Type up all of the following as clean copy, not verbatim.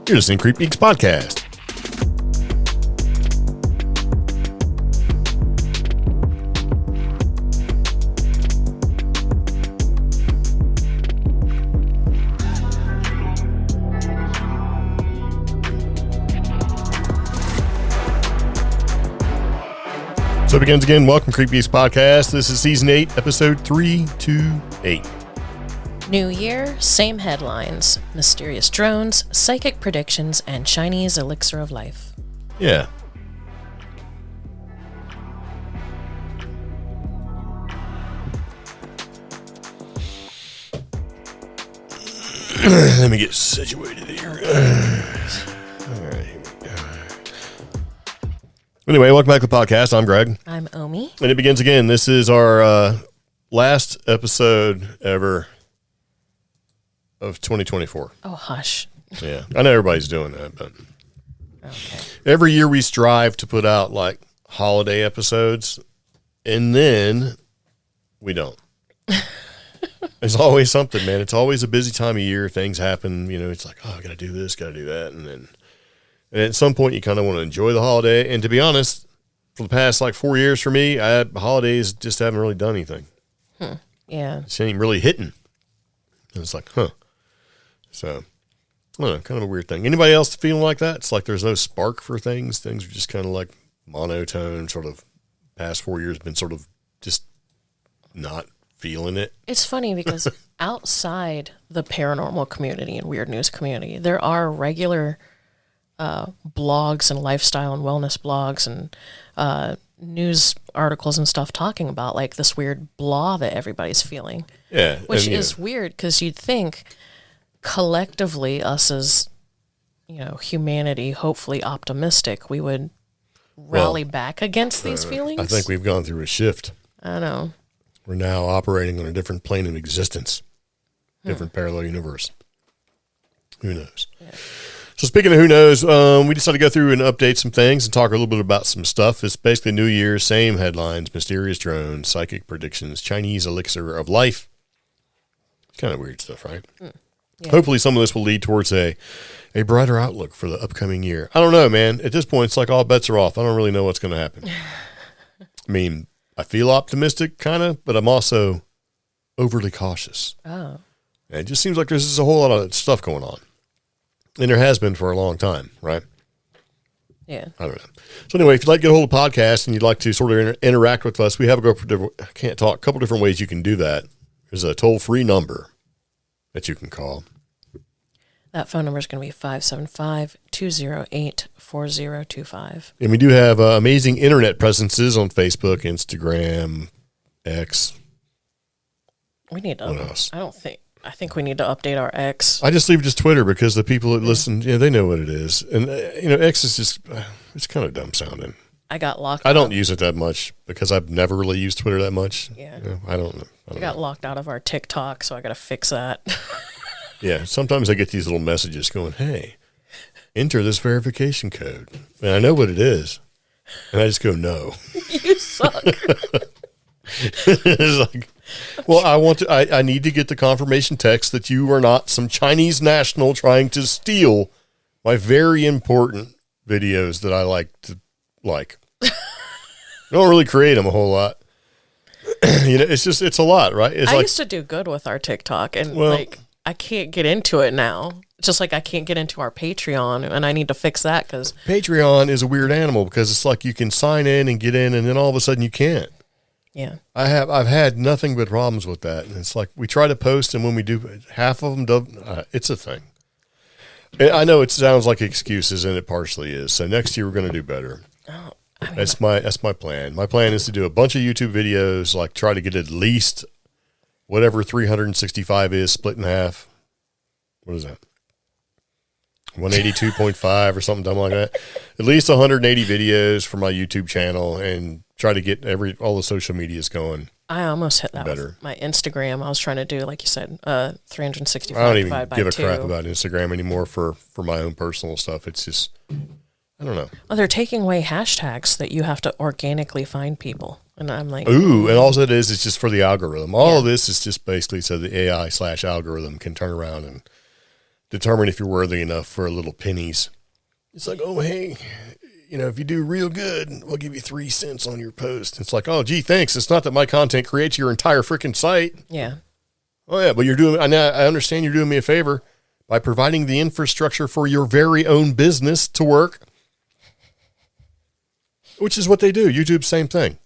You're listening to Creep Geeks Podcast. So it begins again. Welcome, Creep Geeks Podcast. This is Season 8, Episode 328. New year, same headlines. Mysterious drones, psychic predictions, and Chinese elixir of life. Yeah. Let me get situated here. All right, here we go. Anyway, welcome back to the podcast. I'm Greg. I'm Omi. And it begins again. This is our last episode ever of 2024. Oh, hush. Yeah. I know everybody's doing that, but Okay. every year we strive to put out like holiday episodes, and then we don't. There's always something, man. It's always a busy time of year. Things happen. You know, it's like, oh, I got to do this, got to do that. And at some point, you kind of want to enjoy the holiday. And to be honest, for the past like 4 years for me, holidays just haven't really done anything. Yeah. It ain't really hitting. And it's like, huh. So, I don't know, kind of a weird thing. Anybody else feeling like that? It's like there's no spark for things. Things are just kind of like monotone, sort of past 4 years been sort of just not feeling it. It's funny because outside the paranormal community and weird news community, there are regular blogs and lifestyle and wellness blogs and news articles and stuff talking about like this weird blah that everybody's feeling. Yeah. Which is weird because you'd think collectively us as, you know, humanity, hopefully optimistic, we would rally back against these feelings. I think we've gone through a shift. I don't know. We're now operating on a different plane of existence, different parallel universe. Who knows? Yeah. So speaking of who knows, we decided to go through and update some things and talk a little bit about some stuff. It's basically New Year's, same headlines, mysterious drones, psychic predictions, Chinese elixir of life. Kind of weird stuff, right? Yeah. Hopefully some of this will lead towards a brighter outlook for the upcoming year. I don't know, man. At this point, it's like all bets are off. I don't really know what's going to happen. I mean, I feel optimistic, kind of, but I'm also overly cautious. Oh. And it just seems like there's just a whole lot of stuff going on. And there has been for a long time, right? Yeah. I don't know. So anyway, if you'd like to get a hold of the podcast and you'd like to sort of interact with us, we have a couple different ways you can do that. There's a toll-free number that you can call. That phone number is going to be 575-208-4025. And we do have amazing internet presences on Facebook, Instagram, X. We need to. What else? I think we need to update our X. I just leave just Twitter because the people that listen, they know what it is. And, X is just, it's kind of dumb sounding. I got locked I don't use it that much because I've never really used Twitter that much. Yeah. I don't know. I got locked out of our TikTok, so I got to fix that. Yeah. Sometimes I get these little messages going, hey, enter this verification code. And I know what it is. And I just go, no. You suck. It's like, well, I need to get the confirmation text that you are not some Chinese national trying to steal my very important videos that I like. I don't really create them a whole lot. It's a lot, right? It's I used to do good with our TikTok, and I can't get into it now. Just like I can't get into our Patreon, and I need to fix that because Patreon is a weird animal because it's like you can sign in and get in, and then all of a sudden you can't. Yeah, I've had nothing but problems with that, and it's like we try to post, and when we do, half of them don't. It's a thing. And I know it sounds like excuses, and it partially is. So next year we're going to do better. oh, That's my plan. My plan is to do a bunch of YouTube videos, like try to get at least whatever 365 is split in half. What is that? 182.5 or something dumb like that. At least 180 videos for my YouTube channel and try to get all the social medias going. I almost hit that better. with my Instagram. I was trying to do, like you said, 365 I don't even divided by give a 2. crap about Instagram anymore for my own personal stuff. It's just, I don't know. Well, they're taking away hashtags that you have to organically find people. And I'm like, ooh, and all it is just for the algorithm. All of this is just basically so the AI/algorithm can turn around and determine if you're worthy enough for little pennies. It's like, oh, hey, if you do real good, we'll give you 3 cents on your post. It's like, oh, gee, thanks. It's not that my content creates your entire freaking site. Yeah. Oh, yeah, but I understand you're doing me a favor by providing the infrastructure for your very own business to work, which is what they do. YouTube, same thing.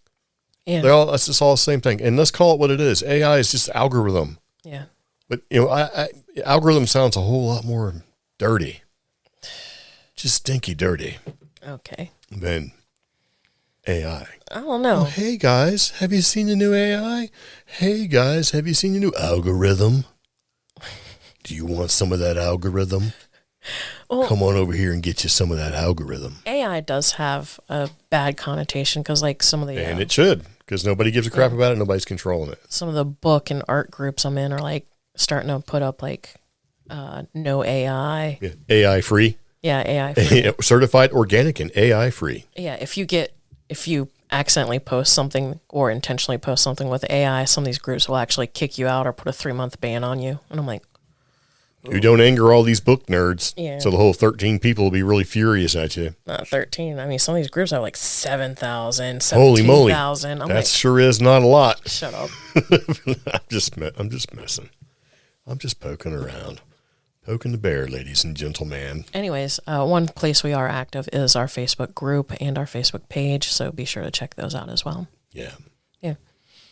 Yeah. It's just all the same thing. And let's call it what it is. AI is just algorithm. Yeah. But, algorithm sounds a whole lot more dirty. Just stinky dirty. Okay. Than AI. I don't know. Oh, hey, guys, have you seen the new AI? Hey, guys, have you seen the new algorithm? Do you want some of that algorithm? Well, come on over here and get you some of that algorithm. AI does have a bad connotation because, like, some of the... And it should, because nobody gives a crap about it. Nobody's controlling it. Some of the book and art groups I'm in are, like, starting to put up, like, no AI. Yeah, AI free. Yeah, AI free. Certified organic and AI free. Yeah, if you accidentally post something or intentionally post something with AI, some of these groups will actually kick you out or put a 3-month ban on you. And I'm like, you don't anger all these book nerds. Yeah. So the whole 13 people will be really furious at you. Not 13. I mean, some of these groups have like 7,000, Holy moly. 17,000. That sure is not a lot. Shut up. I'm just messing. I'm just poking around. Poking the bear, ladies and gentlemen. Anyways, one place we are active is our Facebook group and our Facebook page, so be sure to check those out as well. Yeah. Yeah.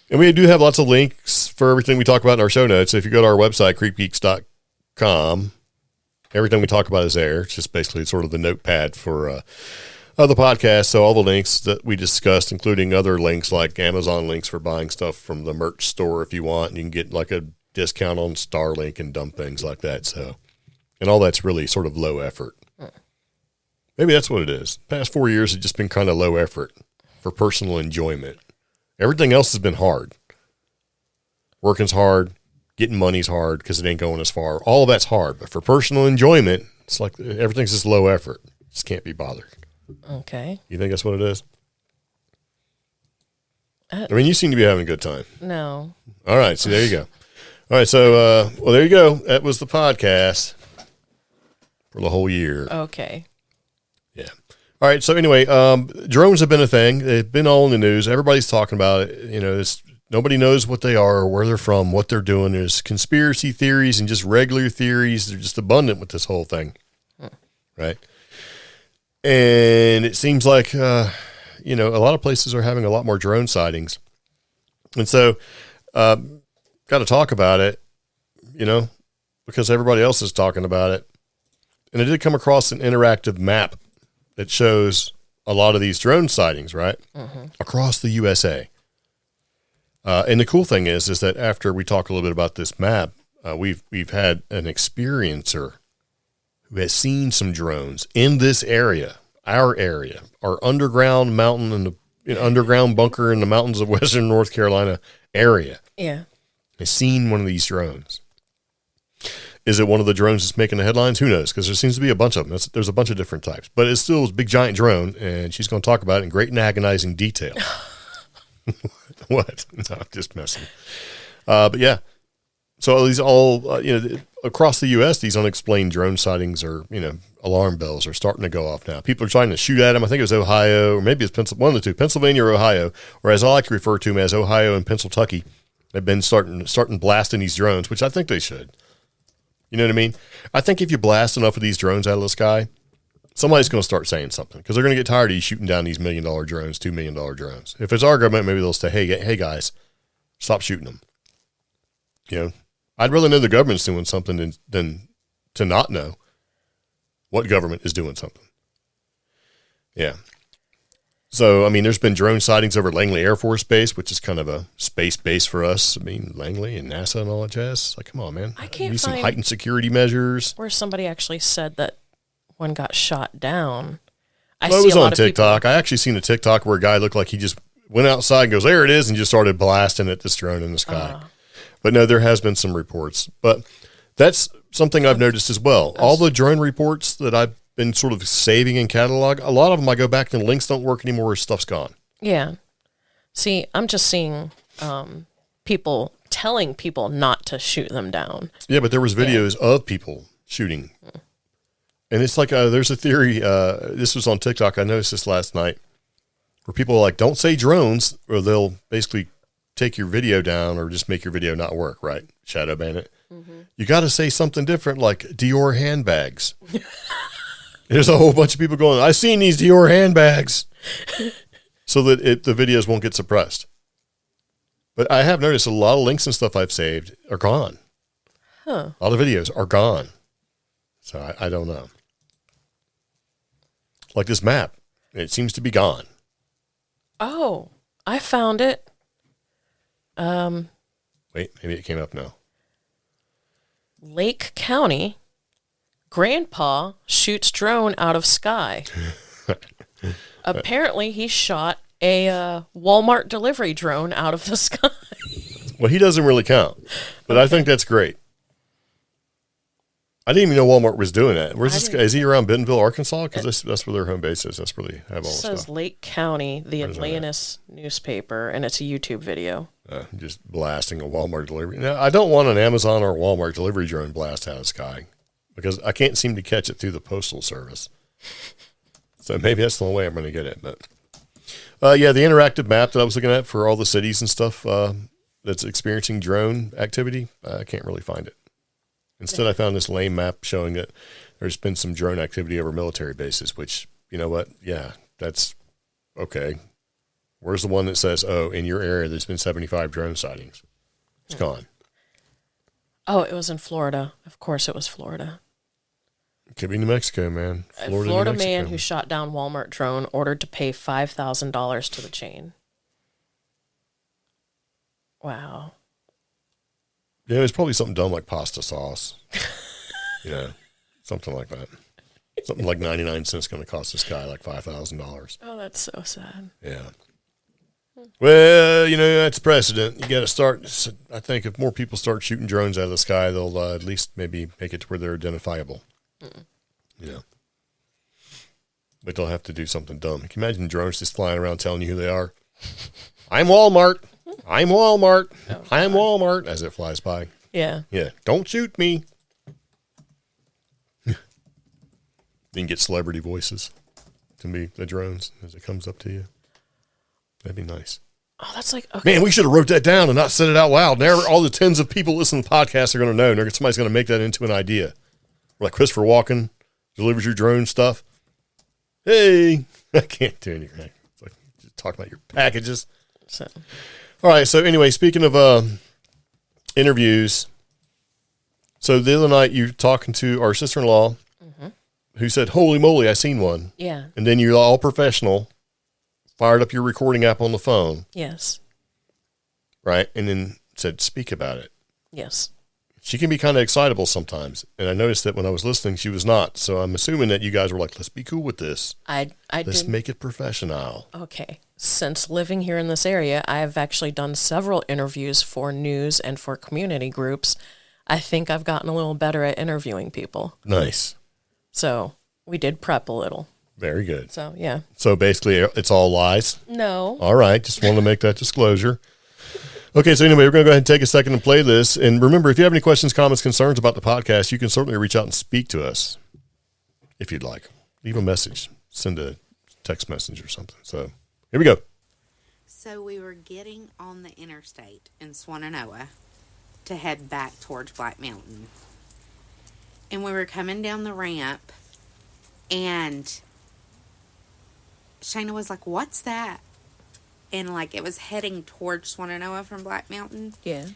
And we do have lots of links for everything we talk about in our show notes. If you go to our website, creepgeeks.com, everything we talk about is there. It's just basically sort of the notepad for the podcast. So all the links that we discussed, including other links like Amazon links for buying stuff from the merch store if you want. And you can get like a discount on Starlink and dumb things like that. So, and all that's really sort of low effort. Maybe that's what it is. The past 4 years have just been kind of low effort for personal enjoyment. Everything else has been hard. Working's hard. Getting money's hard because it ain't going as far. All of that's hard. But for personal enjoyment, it's like everything's just low effort. Just can't be bothered. Okay. You think that's what it is? I mean, you seem to be having a good time. No. All right. So there you go. All right. So, there you go. That was the podcast for the whole year. Okay. Yeah. All right. So anyway, drones have been a thing. They've been all in the news. Everybody's talking about it. Nobody knows what they are or where they're from, what they're doing. There's conspiracy theories and just regular theories. They're just abundant with this whole thing. Right. And it seems like, a lot of places are having a lot more drone sightings. And so, got to talk about it, because everybody else is talking about it. And I did come across an interactive map that shows a lot of these drone sightings, right? Mm-hmm. Across the USA. And the cool thing is that after we talk a little bit about this map, we've had an experiencer who has seen some drones in this area, our underground mountain and the underground bunker in the mountains of Western North Carolina area. Yeah. Has seen one of these drones. Is it one of the drones that's making the headlines? Who knows? Because there seems to be a bunch of them. There's a bunch of different types, but it's still a big giant drone, and she's going to talk about it in great and agonizing detail. What? No, I'm just messing. But yeah. So these all, across the U.S., these unexplained drone sightings are, alarm bells are starting to go off now. People are trying to shoot at them. I think it was Ohio, or maybe it's one of the two, Pennsylvania or Ohio, or as I like to refer to them as Ohio and Pennsylvania. They've been starting blasting these drones, which I think they should. You know what I mean? I think if you blast enough of these drones out of the sky, somebody's going to start saying something because they're going to get tired of you shooting down these $1 million drones, $2 million drones. If it's our government, maybe they'll say, hey guys, stop shooting them. I'd rather know the government's doing something than to not know what government is doing something. Yeah. So, I mean, there's been drone sightings over Langley Air Force Base, which is kind of a space base for us. I mean, Langley and NASA and all that jazz. It's like, come on, man. I can't need some find heightened security measures. where somebody actually said that one got shot down. It was on TikTok. I actually seen a TikTok where a guy looked like he just went outside and goes, there it is, and just started blasting at this drone in the sky. But no, there has been some reports. But that's something I've noticed as well. All the drone reports that I've been sort of saving in catalog, a lot of them I go back and the links don't work anymore, stuff's gone. Yeah. See, I'm just seeing people telling people not to shoot them down. Yeah, but there was videos of people shooting. And it's like there's a theory. This was on TikTok. I noticed this last night, where people are like, "Don't say drones," or they'll basically take your video down or just make your video not work. Right? Shadow ban it. Mm-hmm. You got to say something different, like Dior handbags. There's a whole bunch of people going, "I've seen these Dior handbags," so that the videos won't get suppressed. But I have noticed a lot of links and stuff I've saved are gone. Huh. A lot of videos are gone. So I don't know. Like this map, it seems to be gone. Oh, I found it. Wait, maybe it came up now. Lake County, Grandpa shoots drone out of sky. Apparently, he shot a Walmart delivery drone out of the sky. Well, he doesn't really count, but I think that's great. I didn't even know Walmart was doing that. Where's this guy? Is he around Bentonville, Arkansas? Because that's where their home base is. That's where they have all It the says stuff. Lake County, the Atlantis newspaper, and it's a YouTube video. Just blasting a Walmart delivery. Now, I don't want an Amazon or Walmart delivery drone blast out of the sky because I can't seem to catch it through the postal service. So maybe that's the only way I'm going to get it. But yeah, the interactive map that I was looking at for all the cities and stuff that's experiencing drone activity, I can't really find it. Instead, I found this lame map showing that there's been some drone activity over military bases, which, you know what? Yeah, that's okay. Where's the one that says, oh, in your area, there's been 75 drone sightings? It's gone. Oh, it was in Florida. Of course it was Florida. It could be New Mexico, man. A Florida man who shot down Walmart drone ordered to pay $5,000 to the chain. Wow. Yeah, it was probably something dumb like pasta sauce. Yeah, something like that. Something like 99 cents going to cost this guy like $5,000. Oh, that's so sad. Yeah. Well, you know, that's precedent. You got to start. I think if more people start shooting drones out of the sky, they'll at least maybe make it to where they're identifiable. You know. But they'll have to do something dumb. Can you imagine drones just flying around telling you who they are? I'm Walmart. I'm Walmart. Oh, I'm Walmart as it flies by. Yeah. Yeah. Don't shoot me. You can get celebrity voices to be the drones as it comes up to you. That'd be nice. Oh, that's like, okay. Man, we should have wrote that down and not said it out loud. Now all the tens of people listening to the podcast are going to know. And somebody's going to make that into an idea. Like Christopher Walken delivers your drone stuff. Hey, I can't do anything. It's like just talk about your packages. So. All right. So anyway, speaking of interviews, so the other night you were talking to our sister-in-law who said, "Holy moly, I seen one." Yeah. And then you're all professional, fired up your recording app on the phone, Yes. right? And then said, "Speak about it." Yes. She can be kind of excitable sometimes. And I noticed that when I was listening, she was not. So I'm assuming that you guys were like, let's be cool with this. Let's make it professional. Okay. Since living here in this area, I've actually done several interviews for news and for community groups. I think I've gotten a little better at interviewing people. Nice. So we did prep a little. Very good. So, yeah. So basically, it's all lies. No. All right. Just wanted to make that disclosure. Okay, so anyway, we're going to go ahead and take a second and play this. And remember, if you have any questions, comments, concerns about the podcast, you can certainly reach out and speak to us if you'd like. Leave a message. Send a text message or something. So here we go. So we were getting on the interstate in Swannanoa to head back towards Black Mountain. And we were coming down the ramp, and Shayna was like, "What's that?" And, like, it was heading towards Swannanoa from Black Mountain. Yeah.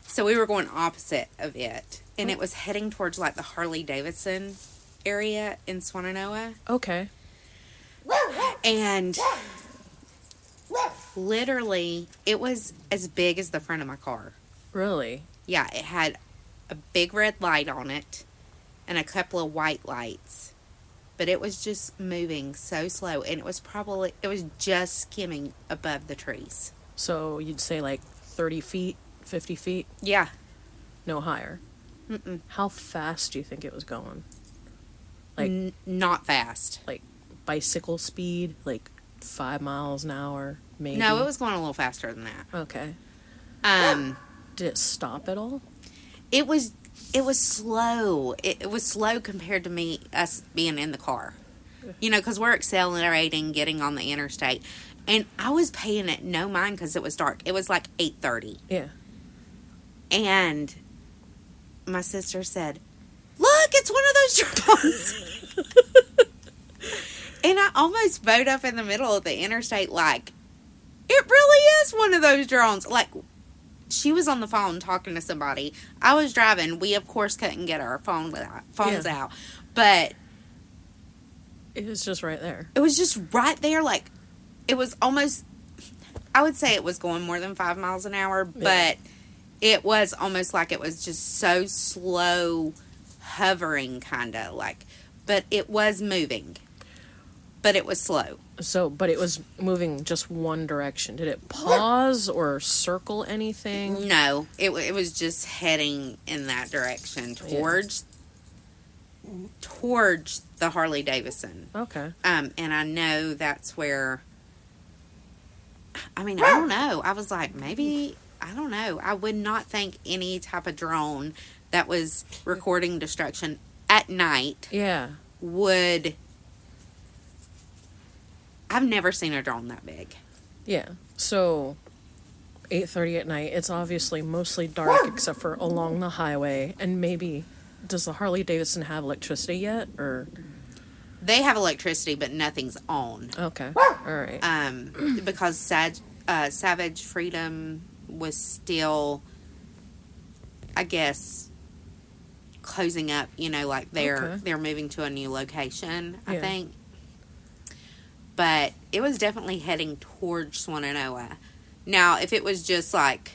So we were going opposite of it. And it was heading towards, like, the Harley-Davidson area in Swannanoa. Okay. And literally, it was as big as the front of my car. Really? Yeah, it had a big red light on it and a couple of white lights. But it was just moving so slow, and it was just skimming above the trees. So you'd say like 30 feet, 50 feet? Yeah. No higher? Mm-mm. How fast do you think it was going? Like Not fast. Like bicycle speed? Like 5 miles an hour, maybe? No, it was going a little faster than that. Okay. Um, Did it stop at all? it was it was slow. It was slow compared to us being in the car. You know, because we're accelerating, getting on the interstate. And I was paying it no mind because it was dark. It was like 8:30. Yeah. And my sister said, "Look, it's one of those drones." And I almost bowed up in the middle of the interstate like, it really is one of those drones. Like, she was on the phone talking to somebody. I was driving. We, of course, couldn't get our phones out. But it was just right there. It was just right there. Like, it was almost, I would say it was going more than 5 miles an hour, but it was almost like it was just so slow, hovering kind of like, but it was moving, but it was slow. So, but it was moving just one direction. Did it pause or circle anything? No, it was just heading in that direction towards the Harley Davidson. Okay. And I know that's where, I mean, I don't know. I was like, maybe, I don't know. I would not think any type of drone that was recording destruction at night would. I've never seen a drone that big. Yeah. So 8:30 at night, it's obviously mostly dark except for along the highway, and maybe does the Harley Davidson have electricity yet, or they have electricity but nothing's on. Okay. All right. Because Savage Freedom was still, I guess, closing up, you know, like they're moving to a new location, I think. But it was definitely heading towards Swannanoa. Now, if it was just like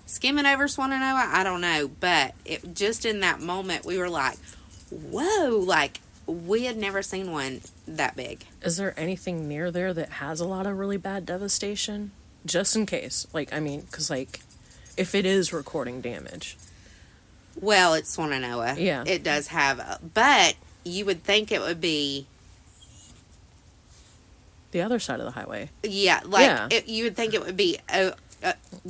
skimming over Swannanoa, I don't know. But it just in that moment, we were like, whoa, like we had never seen one that big. Is there anything near there that has a lot of really bad devastation? Just in case. Like, I mean, because like if it is recording damage. Well, it's Swannanoa. Yeah. It does have, but you would think it would be the other side of the highway. Yeah, like you would think it would be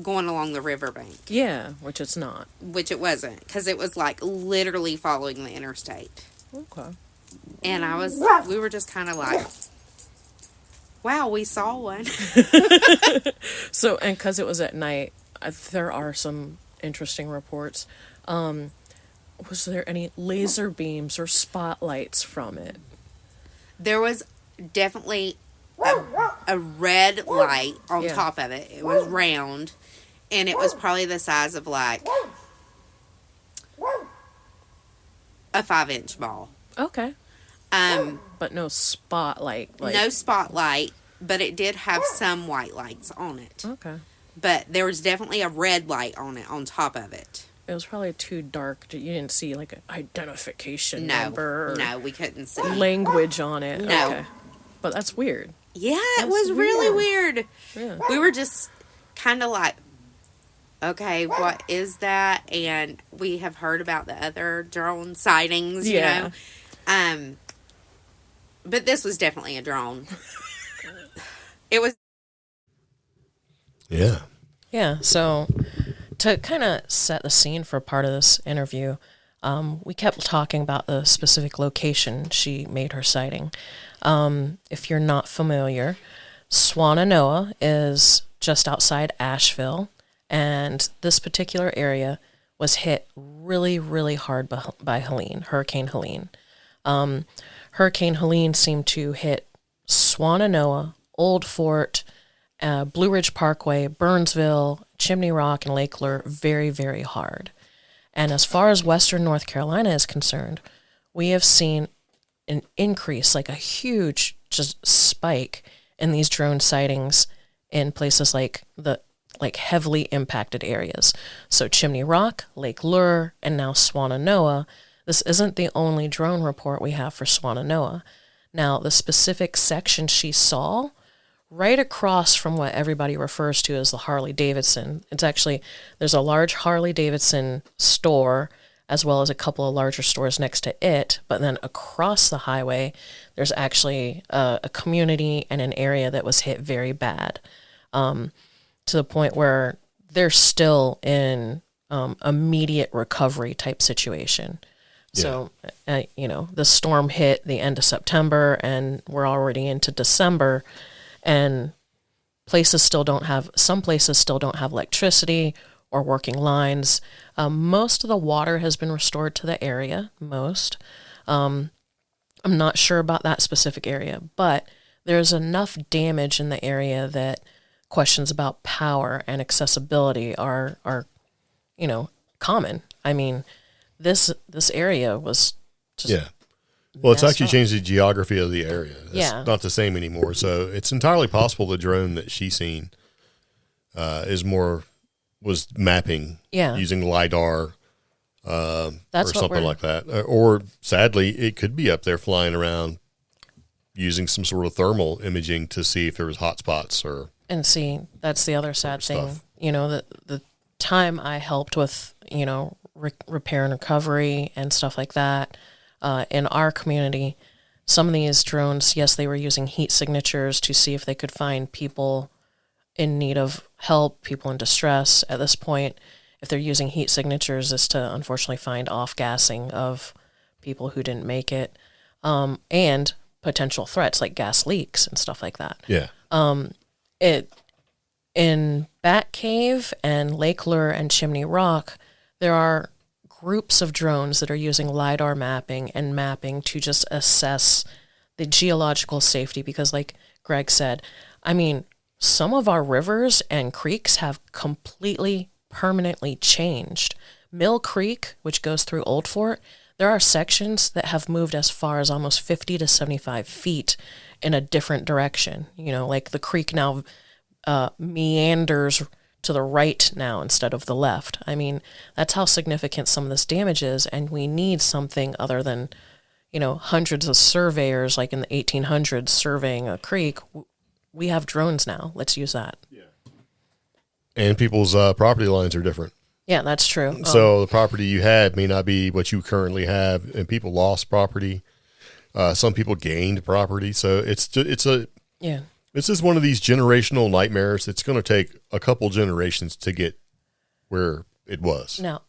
going along the riverbank. Yeah, which it's not. Which it wasn't, because it was like literally following the interstate. Okay. And we were just kind of like, wow, we saw one. So, and because it was at night, there are some interesting reports. Was there any laser beams or spotlights from it? There was definitely a red light on top of it. It was round, and it was probably the size of like a 5-inch ball. Okay. But no spotlight. No spotlight, but it did have some white lights on it. Okay. But there was definitely a red light on it, on top of it. It was probably too dark. You didn't see like an identification number. No, we couldn't see language on it. No. Okay. But that's weird. Yeah, it was really weird. Yeah. We were just kind of like, okay, what is that? And we have heard about the other drone sightings, you know. But this was definitely a drone. It was. Yeah. Yeah, so to kind of set the scene for part of this interview, we kept talking about the specific location she made her sighting. If you're not familiar, Swannanoa is just outside Asheville, and this particular area was hit really, really hard by Hurricane Helene. Hurricane Helene seemed to hit Swannanoa, Old Fort, Blue Ridge Parkway, Burnsville, Chimney Rock, and Lake Lure very, very hard. And as far as Western North Carolina is concerned, we have seen an increase, like a huge just spike in these drone sightings in places like heavily impacted areas. So Chimney Rock, Lake Lure, and now Swannanoa. This isn't the only drone report we have for Swannanoa. Now, the specific section she saw, right across from what everybody refers to as the Harley Davidson, it's actually, there's a large Harley Davidson store as well as a couple of larger stores next to it. But then across the highway, there's actually a community and an area that was hit very bad, to the point where they're still in immediate recovery type situation. So, the storm hit the end of September and we're already into December, and some places still don't have electricity or working lines. Most of the water has been restored to the area, I'm not sure about that specific area, but there's enough damage in the area that questions about power and accessibility are common. I mean, this area was just Well, it's messed actually up. changed the geography of the area. It's Yeah. not the same anymore. So it's entirely possible the drone that she's seen was mapping using LiDAR or That's what something we're- like that. Or sadly, it could be up there flying around using some sort of thermal imaging to see if there was hot spots or And see, that's the other sad thing. stuff. The time I helped with, repair and recovery and stuff like that in our community, some of these drones, yes, they were using heat signatures to see if they could find people in need of help, people in distress. At this point, if they're using heat signatures, is to unfortunately find off-gassing of people who didn't make it, and potential threats like gas leaks and stuff like that. yeah. In Bat Cave and Lake Lure and Chimney Rock, there are groups of drones that are using LiDAR mapping and mapping to just assess the geological safety because, like Greg said, I mean, some of our rivers and creeks have completely permanently changed. Mill Creek, which goes through Old Fort, there are sections that have moved as far as almost 50 to 75 feet in a different direction. Like the creek now meanders to the right now instead of the left. I mean, that's how significant some of this damage is, and we need something other than, hundreds of surveyors like in the 1800s surveying a creek. We have drones now. Let's use that. And people's property lines are different. Yeah, that's true. So the property you had may not be what you currently have, and people lost property. Some people gained property. So it's just one of these generational nightmares. It's going to take a couple generations to get where it was. Now,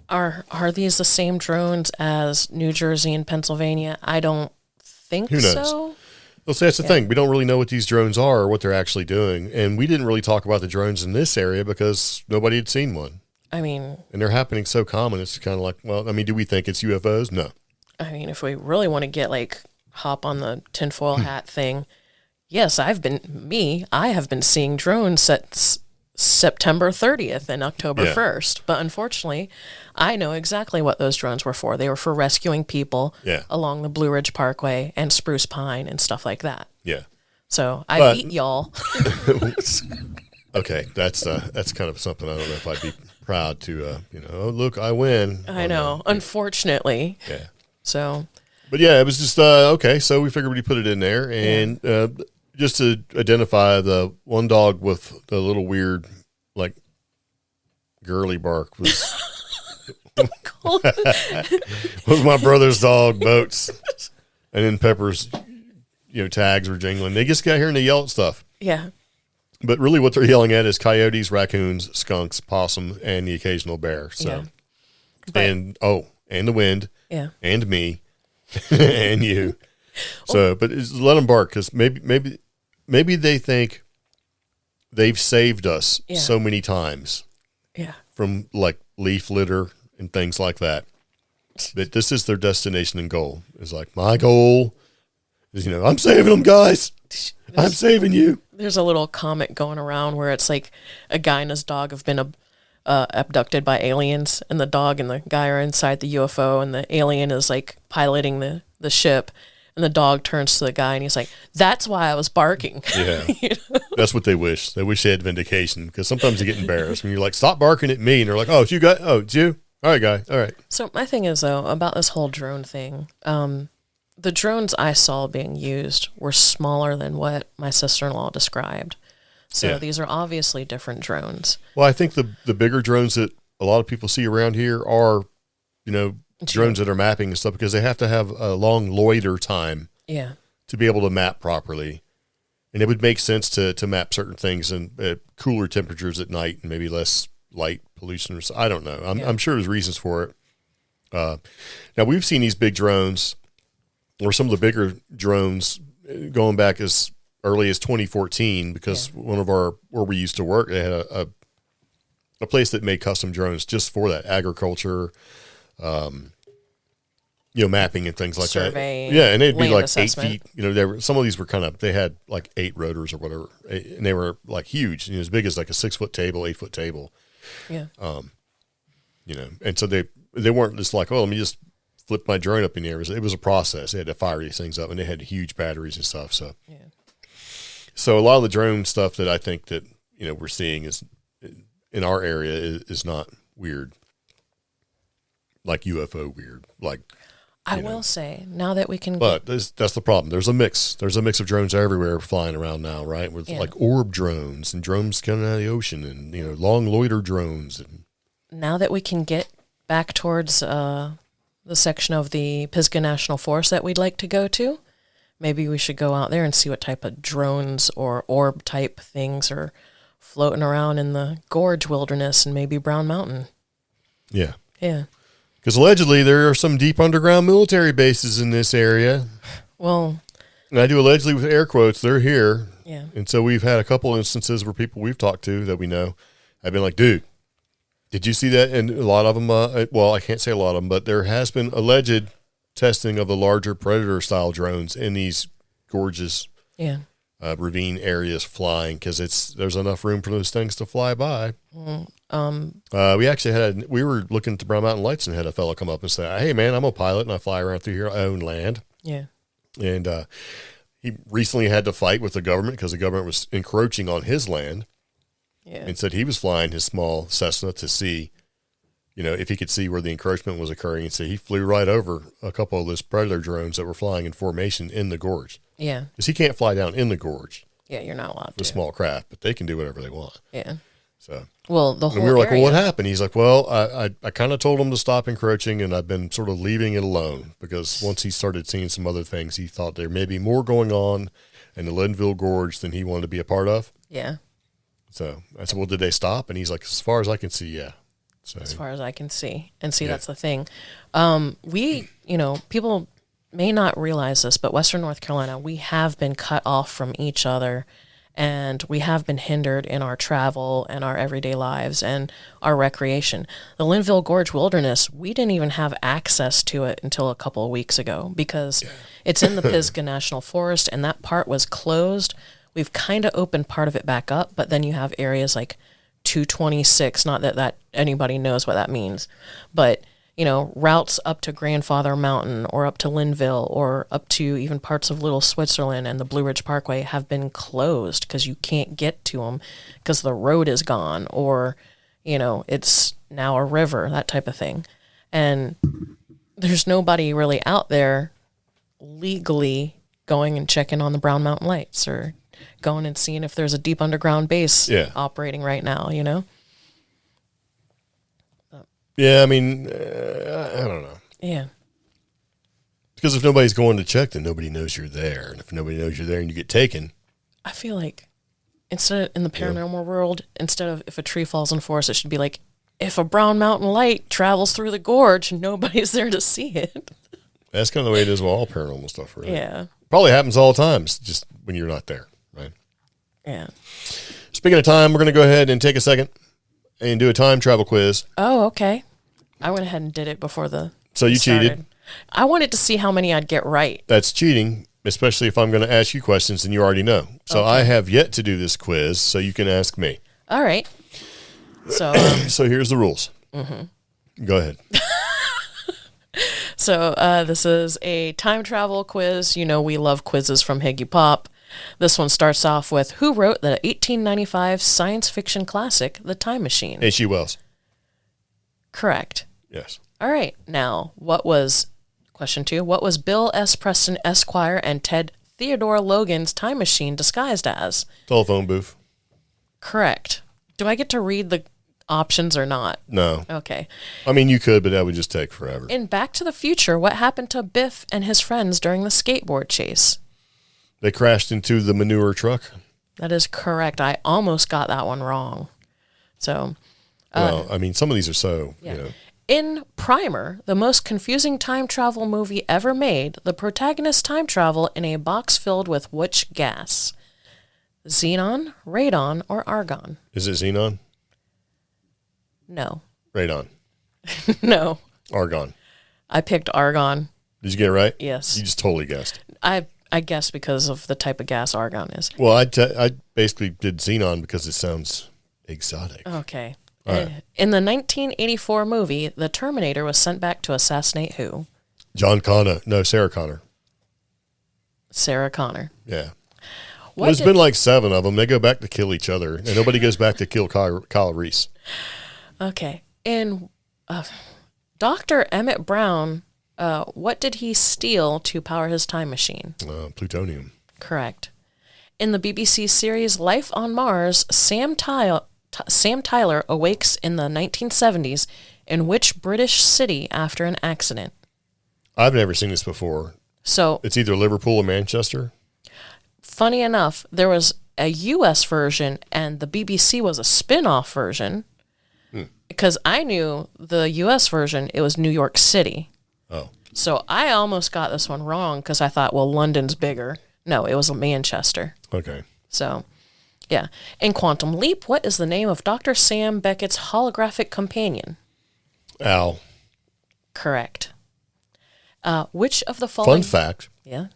are these the same drones as New Jersey and Pennsylvania? I don't think Who knows? so. Well, see, that's the thing. We don't really know what these drones are or what they're actually doing. And we didn't really talk about the drones in this area because nobody had seen one. I mean, And they're happening so common. It's kind of like, well, I mean, do we think it's UFOs? No. if we really want to get hop on the tinfoil hat thing, yes, I have been seeing drones since September 30th and October Yeah. 1st. But unfortunately, I know exactly what those drones were for. They were for rescuing people Yeah. along the Blue Ridge Parkway and Spruce Pine and stuff like that. Yeah. So I But- beat y'all. Okay. That's kind of something I don't know if I'd be proud to, oh, look, I win. I know, unfortunately. Yeah. So But yeah, it was just, okay. So we figured we'd put it in there. And just to identify the one dog with the little weird, like, girly bark was was my brother's dog, Boats. And then Pepper's, tags were jingling. They just got here and they yell at stuff. yeah, But really what they're yelling at is coyotes, raccoons, skunks, possum, and the occasional bear. So, Yeah. But- and the wind, yeah. and me, and you. So, but let them bark because maybe they think they've saved us Yeah. so many times Yeah. from like leaf litter and things like that. That this is their destination and goal. It's like my goal is, I'm saving them, guys. I'm saving you. There's a little comic going around where it's like a guy and his dog have been abducted by aliens, and the dog and the guy are inside the UFO, and the alien is like piloting the ship, and the dog turns to the guy and he's like, "That's why I was barking." Yeah. That's what they wish. They wish they had vindication because sometimes they get embarrassed when you're like, stop barking at me. And they're like, oh, it's you guy. Oh, it's you. All right, guy. All right. So my thing is, though, about this whole drone thing, the drones I saw being used were smaller than what my sister-in-law described. So Yeah. these are obviously different drones. Well, I think the bigger drones that a lot of people see around here are, drones that are mapping and stuff because they have to have a long loiter time Yeah. to be able to map properly. And it would make sense to map certain things in cooler temperatures at night and maybe less light pollution or I don't know. I'm sure there's reasons for it. Now we've seen these big drones, or some of the bigger drones, going back as early as 2014, because one of where we used to work, they had a place that made custom drones just for that agriculture, mapping and things like Surveying, that. Yeah, and they'd be like assessment. 8 feet. Some of these were they had like 8 rotors or whatever, and they were like huge, as big as like a 6-foot table, 8-foot table. Yeah. And so they weren't just like, oh, let me just flip my drone up in the air. It was a process. They had to fire these things up, and they had huge batteries and stuff. So a lot of the drone stuff that I think that we're seeing is in our area is not weird, like UFO weird, like. I will say, now that we can... But that's the problem. There's a mix. There's a mix of drones everywhere flying around now, right? With like orb drones and drones coming out of the ocean and, long loiter drones. And now that we can get back towards the section of the Pisgah National Forest that we'd like to go to, maybe we should go out there and see what type of drones or orb type things are floating around in the Gorge Wilderness and maybe Brown Mountain. Yeah. Yeah. Because allegedly there are some deep underground military bases in this area. Well, and I do allegedly with air quotes, they're here. Yeah. And so we've had a couple instances where people we've talked to that we know have been like, dude, did you see that? And a lot of them, well, I can't say a lot of them, but there has been alleged testing of the larger Predator-style drones in these gorgeous ravine areas flying, because there's enough room for those things to fly by. We were looking at the Brown Mountain Lights and had a fellow come up and say, hey man, I'm a pilot and I fly around through here. I own land. Yeah. And he recently had to fight with the government because the government was encroaching on his land. Yeah. And said he was flying his small Cessna to see, if he could see where the encroachment was occurring. And so he flew right over a couple of those Predator drones that were flying in formation in the gorge. Yeah. Because he can't fly down in the gorge. Yeah, you're not allowed to. With small craft, but they can do whatever they want. Yeah. So, well, the whole and we were like, area. well, what happened? He's like, well, I kind of told him to stop encroaching, and I've been sort of leaving it alone, because once he started seeing some other things, he thought there may be more going on in the Lindenville Gorge than he wanted to be a part of. Yeah. So I said, well, did they stop? And he's like, as far as I can see, yeah. So, as far as I can see. And see, that's the thing. People may not realize this, but Western North Carolina, we have been cut off from each other, and we have been hindered in our travel and our everyday lives and our recreation. The Lindenville Gorge Wilderness, we didn't even have access to it until a couple of weeks ago, because it's in the Pisgah National Forest, and that part was closed. We've kind of opened part of it back up, but then you have areas like 226, not that anybody knows what that means, but routes up to Grandfather Mountain or up to Lindenville or up to even parts of Little Switzerland and the Blue Ridge Parkway have been closed because you can't get to them because the road is gone, or, it's now a river, that type of thing. And there's nobody really out there legally going and checking on the Brown Mountain Lights or going and seeing if there's a deep underground base operating right now, Yeah, I mean, I don't know. Yeah. Because if nobody's going to check, then nobody knows you're there. And if nobody knows you're there and you get taken. I feel like in the paranormal world, instead of if a tree falls in the forest, it should be like, if a Brown Mountain Light travels through the gorge and nobody's there to see it. That's kind of the way it is with all paranormal stuff, right? Yeah. Probably happens all the time, just when you're not there, right? Yeah. Speaking of time, we're going to go ahead and take a second and do a time travel quiz. Oh, okay. I went ahead and did it before So you cheated. I wanted to see how many I'd get right. That's cheating, especially if I'm going to ask you questions and you already know. So I have yet to do this quiz, so you can ask me. All right. So so here's the rules. Mm-hmm. Go ahead. So this is a time travel quiz. We love quizzes from Higgy Pop. This one starts off with, who wrote the 1895 science fiction classic, The Time Machine? H.G. Wells. Correct. Yes. All right. Now, question 2, what was Bill S. Preston Esquire and Ted Theodore Logan's time machine disguised as? Telephone booth. Correct. Do I get to read the options or not? No. Okay. I mean, you could, but that would just take forever. In Back to the Future, what happened to Biff and his friends during the skateboard chase? They crashed into the manure truck. That is correct. I almost got that one wrong. So, Well, I mean, some of these are so, Yeah. you know. In Primer, the most confusing time travel movie ever made, the protagonist time travel in a box filled with which gas? Xenon, radon, or argon? Is it xenon? No. Radon. No. Argon. I picked argon. Did you get it right? Yes. You just totally guessed. I guess because of the type of gas argon is. Well, I basically did xenon because it sounds exotic. Okay. All right. In the 1984 movie, the Terminator was sent back to assassinate who? John Connor. No, Sarah Connor. Sarah Connor. Yeah. What There's did- been like 7 of them. They go back to kill each other, and nobody goes back to kill Kyle Reese. Okay. In Dr. Emmett Brown, what did he steal to power his time machine? Plutonium. Correct. In the BBC series Life on Mars, Sam Tyler awakes in the 1970s in which British city after an accident? I've never seen this before. So, It's either Liverpool or Manchester. funny enough, there was a US version and the BBC was a spin-off version. Because I knew the US version, it was New York City. Oh. So I almost got this one wrong because I thought, well, London's bigger. No, it was Manchester. Okay. So, yeah. In Quantum Leap, what is the name of Dr. Sam Beckett's holographic companion? Al. Correct. Which of the following... Fun fact. Yeah.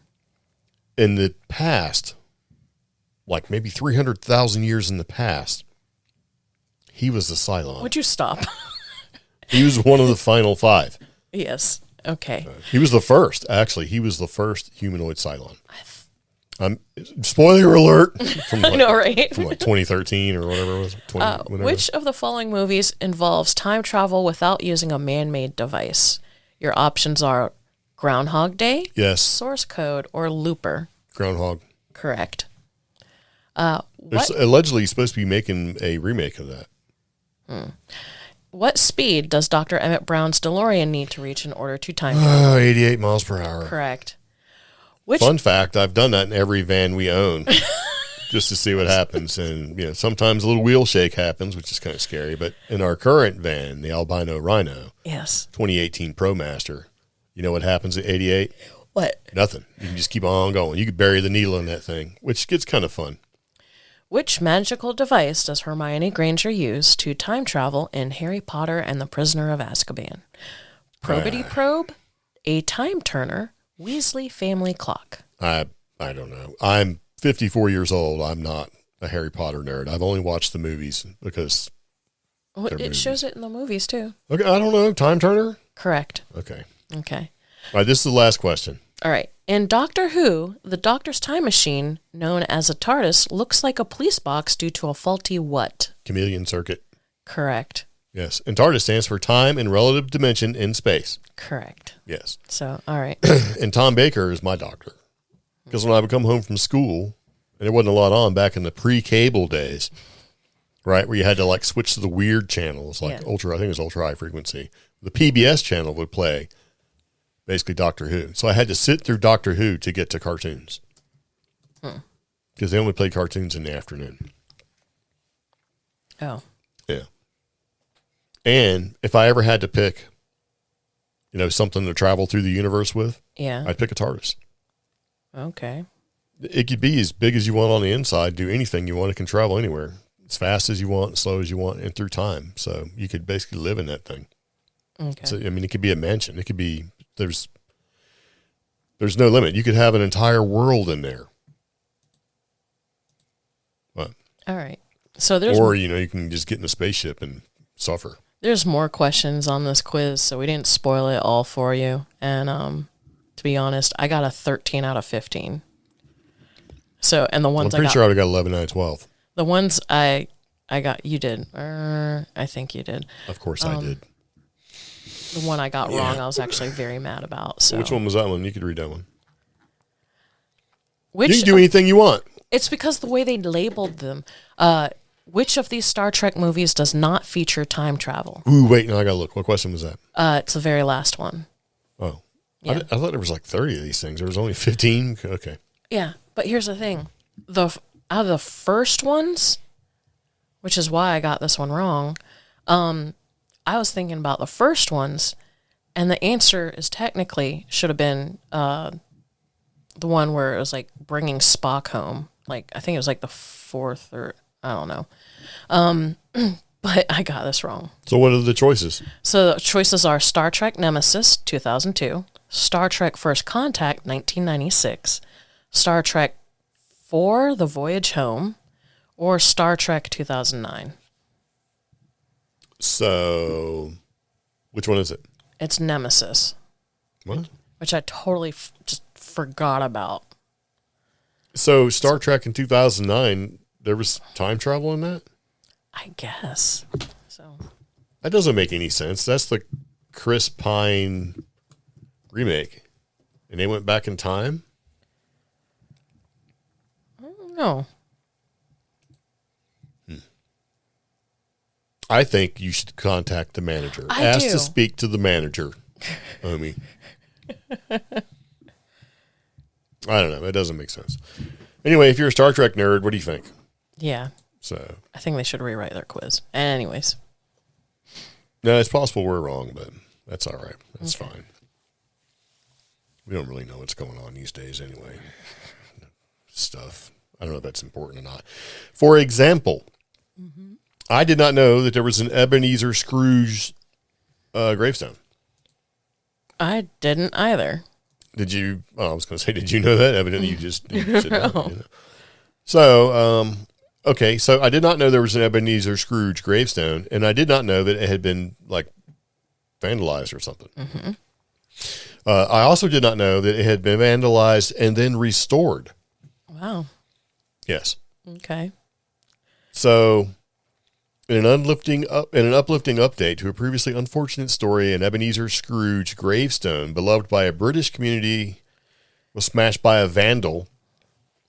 In the past, like maybe 300,000 years in the past, he was the Cylon. Would you stop? He was one of the final 5. Yes. Okay. He was the first. Actually, he was the first humanoid Cylon. Spoiler alert. From like, I know, right? From like 2013 or whatever it was. 20, Which of the following movies involves time travel without using a man-made device? Your options are Groundhog Day, Yes. Source Code, or Looper. Groundhog. Correct. There's allegedly supposed to be making a remake of that. What speed does Dr. Emmett Brown's DeLorean need to reach in order to time travel? 88 miles per hour. Correct. Which Fun fact, I've done that in every van we own just to see what happens. And, you know, sometimes a little wheel shake happens, which is kind of scary. But in our current van, the Albino Rhino, Yes. 2018 ProMaster, you know what happens at 88? What? Nothing. You can just keep on going. You could bury the needle in that thing, which gets kind of fun. Which magical device does Hermione Granger use to time travel in Harry Potter and the Prisoner of Azkaban? Probity probe, a time turner, Weasley family clock. I don't know. I'm 54 years old. I'm not a Harry Potter nerd. I've only watched the movies because... Well, They're it movies. shows it in the movies too. Okay, I don't know. Time Turner? Correct. Okay. Okay. All right, this is the last question. All right. In Doctor Who, the Doctor's time machine, known as a TARDIS, looks like a police box due to a faulty what? Chameleon Circuit. Correct. Yes. And TARDIS stands for time and relative dimension in space. Correct. Yes. So, all right. And Tom Baker is my doctor. Because when I would come home from school, and there wasn't a lot on back in the pre-cable days, right, where you had to like switch to the weird channels, like Yeah. ultra, I think it was ultra high frequency. The PBS channel would play basically Doctor Who. So I had to sit through Doctor Who to get to cartoons. Because they only played cartoons in the afternoon. Oh. Yeah. And if I ever had to pick, you know, something to travel through the universe with, Yeah. I'd pick a TARDIS. Okay. It could be as big as you want on the inside, do anything you want. It can travel anywhere, as fast as you want, as slow as you want, and through time. So you could basically live in that thing. Okay. So, I mean, it could be a mansion. It could be, there's no limit. You could have an entire world in there. What? All right. So there's Or, you know, you can just get in a spaceship and suffer. there's more questions on this quiz, so we didn't spoil it all for you. And to be honest, I got a 13 out of 15. So, and the I'm ones I pretty got, sure I would have got 11 out of 12. the ones I got, you did. I think you did. Of course I did. The one I got Yeah. wrong, I was actually very mad about. So, Which one was that one? You could read that one. Which You can do anything you want. it's because the way they labeled them. Which of these Star Trek movies does not feature time travel? Ooh, wait, no, I got to look. What question was that? It's the very last one. Oh. Yeah. I thought there was like 30 of these things. There was only 15. Okay. Yeah, but here's the thing: out of the first ones, which is why I got this one wrong, I was thinking about the first ones, and the answer is technically should have been the one where it was like bringing Spock home. Like, I think it was like the fourth, or I don't know. But I got this wrong. So what are the choices? So the choices are Star Trek Nemesis, 2002, Star Trek First Contact, 1996, Star Trek 4, The Voyage Home, or Star Trek 2009. So which one is it? It's Nemesis, What? which I totally just forgot about. So Star Trek in 2009, there was time travel in that? I guess. So That doesn't make any sense. That's the Chris Pine remake. And they went back in time? no. I think you should contact the manager. I Ask do. to speak to the manager, Omi. I don't know. It doesn't make sense. Anyway, if you're a Star Trek nerd, what do you think? Yeah. So, I think they should rewrite their quiz. Anyways. no, it's possible we're wrong, but that's all right. That's fine. We don't really know what's going on these days anyway. Stuff. I don't know if that's important or not. For example, I did not know that there was an Ebenezer Scrooge gravestone. I didn't either. Did you? Oh, I was going to say, did you know that? Evidently, you just you said no. You know. So, okay. So I did not know there was an Ebenezer Scrooge gravestone, and I did not know that it had been like vandalized or something. I also did not know that it had been vandalized and then restored. Wow. Yes. Okay. So, in an uplifting update to a previously unfortunate story, an Ebenezer Scrooge gravestone, beloved by a British community, was smashed by a vandal.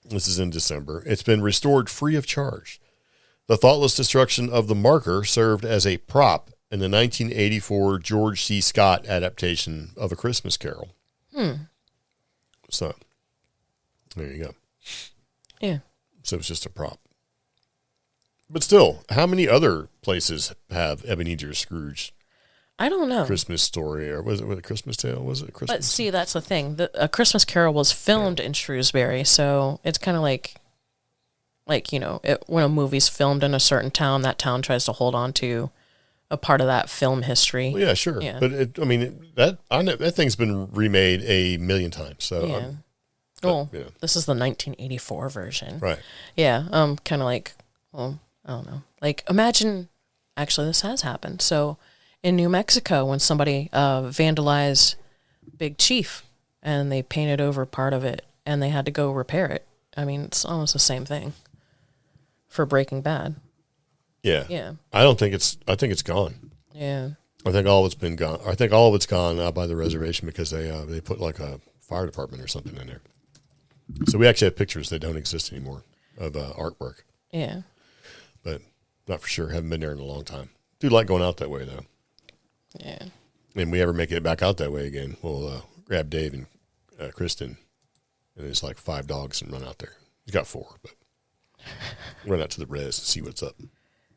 This is in December. It's been restored free of charge. The thoughtless destruction of the marker served as a prop in the 1984 George C. Scott adaptation of A Christmas Carol. So, there you go. Yeah. So it's just a prop. But still, how many other places have Ebenezer Scrooge I don't know. Christmas Story, or was it with a Christmas Tale? Was it Christmas? But see, that's the thing. A Christmas Carol was filmed in Shrewsbury, so it's kind of like when a movie's filmed in a certain town, that town tries to hold on to a part of that film history. Well, yeah, sure. Yeah. But I know that thing's been remade a million times. So Yeah. Well, yeah. this is the 1984 version. Right. Yeah. Kind of like, well, I don't know. Like, imagine, actually, this has happened. So, in New Mexico, when somebody vandalized Big Chief and they painted over part of it and they had to go repair it. I mean, it's almost the same thing for Breaking Bad. Yeah. Yeah. I think it's gone. Yeah. I think all of it's been gone. I think all of it's gone out by the reservation because they put like a fire department or something in there. So we actually have pictures that don't exist anymore of artwork, Yeah. but not for sure. Haven't been there in a long time. Do like going out that way though. Yeah. And we ever make it back out that way again, we'll grab Dave and Kristen, and it's like 5 dogs and run out there. He's got 4, but run out to the res and see what's up.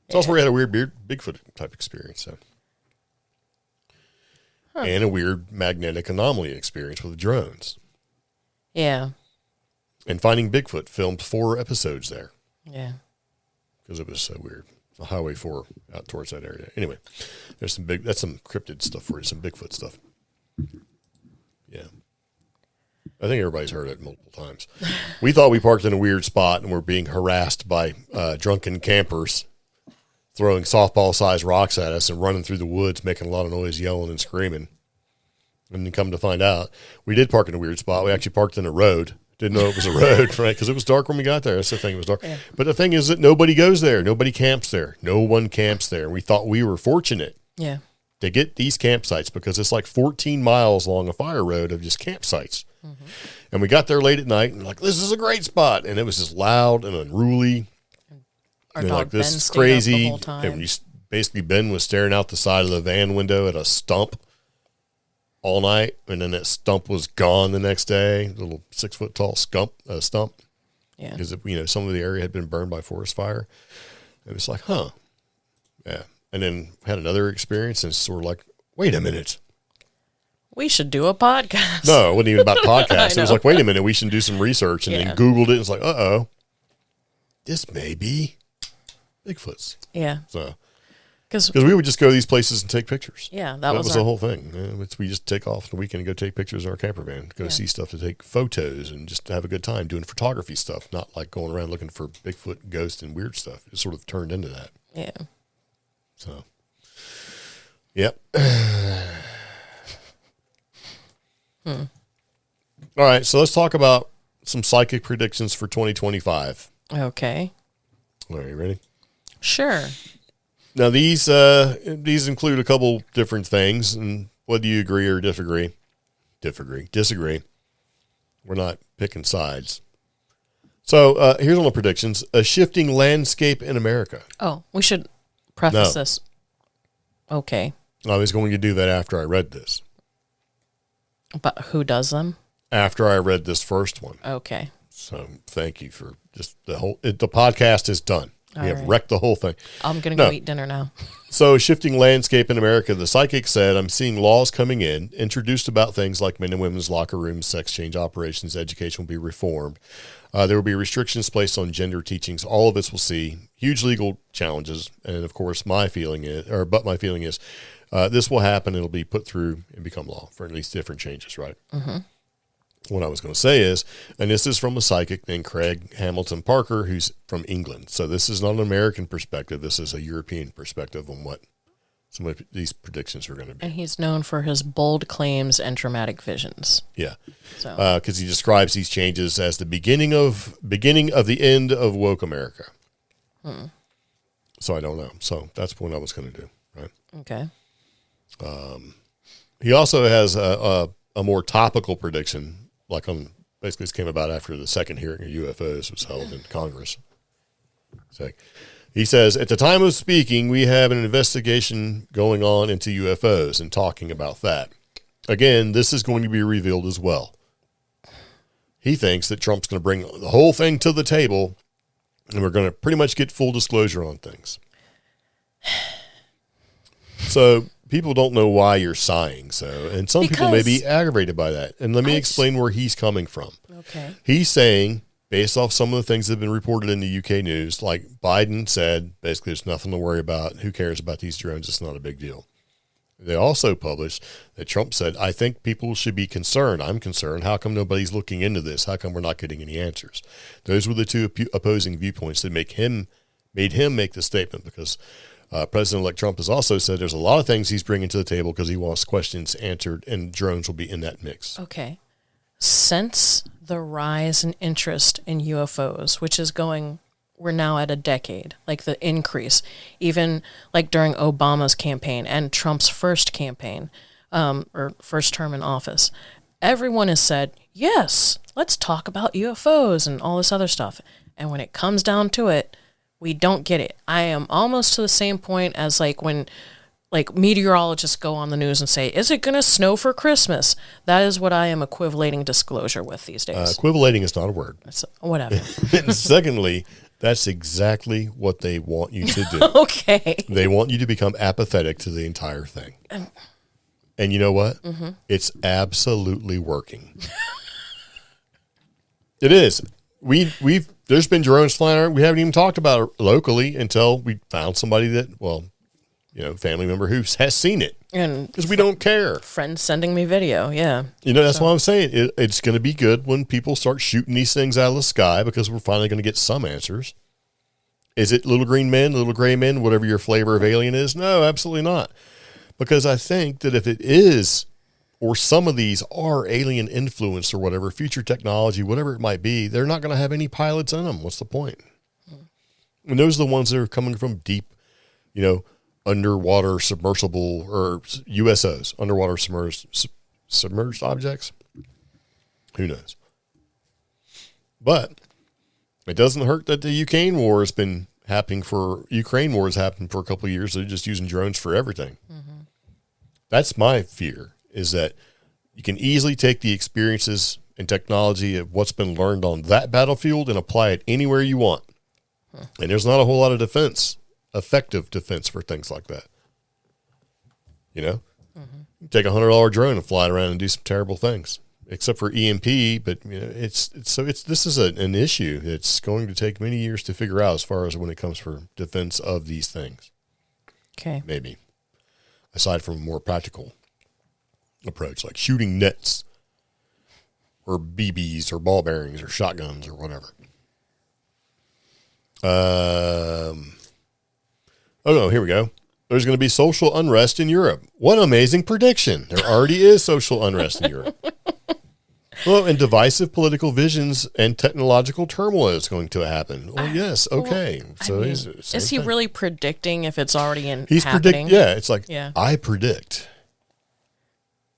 It's also where we had a weird Bigfoot type experience, so. And a weird magnetic anomaly experience with drones. Yeah. And Finding Bigfoot filmed 4 episodes there Yeah. because it was so weird. The Highway 4 out towards that area. Anyway, that's some cryptid stuff for you, some Bigfoot stuff. Yeah. I think everybody's heard it multiple times. We thought we parked in a weird spot and were being harassed by drunken campers throwing softball-sized rocks at us and running through the woods, making a lot of noise, yelling and screaming. And then come to find out, we did park in a weird spot. We actually parked in a road. Didn't know it was a road, right? Because it was dark when we got there. That's the thing. It was dark. Yeah. But the thing is that nobody goes there. Nobody camps there. No one camps there. We thought we were fortunate Yeah. to get these campsites because it's like 14 miles along a fire road of just campsites. Mm-hmm. And we got there late at night and like, this is a great spot. And it was just loud and unruly. Our And dog like, this Ben is stayed up crazy. the whole time. And basically Ben was staring out the side of the van window at a stump all night, and then that stump was gone the next day. A little 6 foot tall stump, Yeah. because some of the area had been burned by forest fire. It was like, huh, yeah. and then had another experience, and it's sort of like, wait a minute. We should do a podcast. No, it wasn't even about podcasts. It was know. like, wait a minute, we should do some research, and Yeah. then Googled it, and it's like, this may be Bigfoot's. Yeah. So, Because, because we would just go to these places and take pictures. yeah, That was the our, whole thing. We just take off the weekend and go take pictures in our camper van, go see stuff to take photos and just have a good time doing photography stuff, not like going around looking for Bigfoot, ghost, and weird stuff. It sort of turned into that. yeah. So, yep. All right, so let's talk about some psychic predictions for 2025. Okay. Are you ready? Sure. Now these include a couple different things, and whether you agree or disagree, we're not picking sides. So here's all the predictions: a shifting landscape in America. Oh, we should preface No. this. Okay. I was going to do that after I read this. But who does them? After I read this first one. Okay. So thank you for just the podcast is done. We All have right. wrecked the whole thing. I'm going to No. go eat dinner now. So, shifting landscape in America, the psychic said, I'm seeing laws coming in, introduced about things like men and women's locker rooms, sex change operations, education will be reformed. There will be restrictions placed on gender teachings. All of us will see huge legal challenges. And of course, my feeling is this will happen. It'll be put through and become law for at least different changes, right? Mm-hmm. What I was going to say is, and this is from a psychic named Craig Hamilton Parker, who's from England. So this is not an American perspective. This is a European perspective on what some of these predictions are going to be. And he's known for his bold claims and dramatic visions. Yeah. So, Because he describes these changes as the beginning of the end of woke America. So I don't know. So that's what I was going to do, right? okay. He also has a more topical prediction, basically this came about after the second hearing of UFOs was held in Congress. So he says, at the time of speaking, we have an investigation going on into UFOs and talking about that. Again, this is going to be revealed as well. He thinks that Trump's going to bring the whole thing to the table, and we're going to pretty much get full disclosure on things. So people don't know why you're sighing. And some people may be aggravated by that. And let me explain where he's coming from. Okay. He's saying, based off some of the things that have been reported in the UK news, like Biden said, basically there's nothing to worry about. Who cares about these drones? It's not a big deal. They also published that Trump said, I think people should be concerned. I'm concerned. How come nobody's looking into this? How come we're not getting any answers? Those were the two opposing viewpoints that made him make the statement, because President-elect Trump has also said there's a lot of things he's bringing to the table because he wants questions answered, and drones will be in that mix. Okay. Since the rise in interest in UFOs, which is we're now at a decade, like the increase, even like during Obama's campaign and Trump's first campaign, or first term in office, everyone has said, yes, let's talk about UFOs and all this other stuff. And when it comes down to it, we don't get it. I am almost to the same point as when meteorologists go on the news and say, is it going to snow for Christmas? That is what I am equivalating disclosure with these days. Equivalating is not a word. Whatever. And secondly, that's exactly what they want you to do. Okay. They want you to become apathetic to the entire thing. And you know what? Mm-hmm. It's absolutely working. It is. There's been drones flying around. We haven't even talked about it locally until we found somebody that, family member who has seen it. And Because we don't care. friends sending me video. Yeah. That's why I'm saying it's going to be good when people start shooting these things out of the sky, because we're finally going to get some answers. Is it little green men, little gray men, whatever your flavor of alien is? No, absolutely not. Because I think that if it is, or some of these are alien influence or whatever, future technology, whatever it might be, they're not going to have any pilots in them. What's the point? And those are the ones that are coming from deep, underwater submersible, or USOs, underwater submerged objects. Who knows? But it doesn't hurt that the Ukraine war has happened for a couple of years. They're just using drones for everything. Mm-hmm. That's my fear, is that you can easily take the experiences and technology of what's been learned on that battlefield and apply it anywhere you want. Huh. And there's not a whole lot of defense effective defense for things like that. You know, you take $100 drone and fly it around and do some terrible things, except for EMP. But you know, this is an issue that's going to take many years to figure out as far as when it comes for defense of these things. Okay. Maybe aside from a more practical approach, like shooting nets or BBs or ball bearings or shotguns or whatever. Oh no, here we go. There's going to be social unrest in Europe. What amazing prediction. There already is social unrest in Europe. Well, and divisive political visions and technological turmoil is going to happen. Well, yes, okay. So is he really predicting if it's already He's happening? Yeah, it's like, Yeah. I predict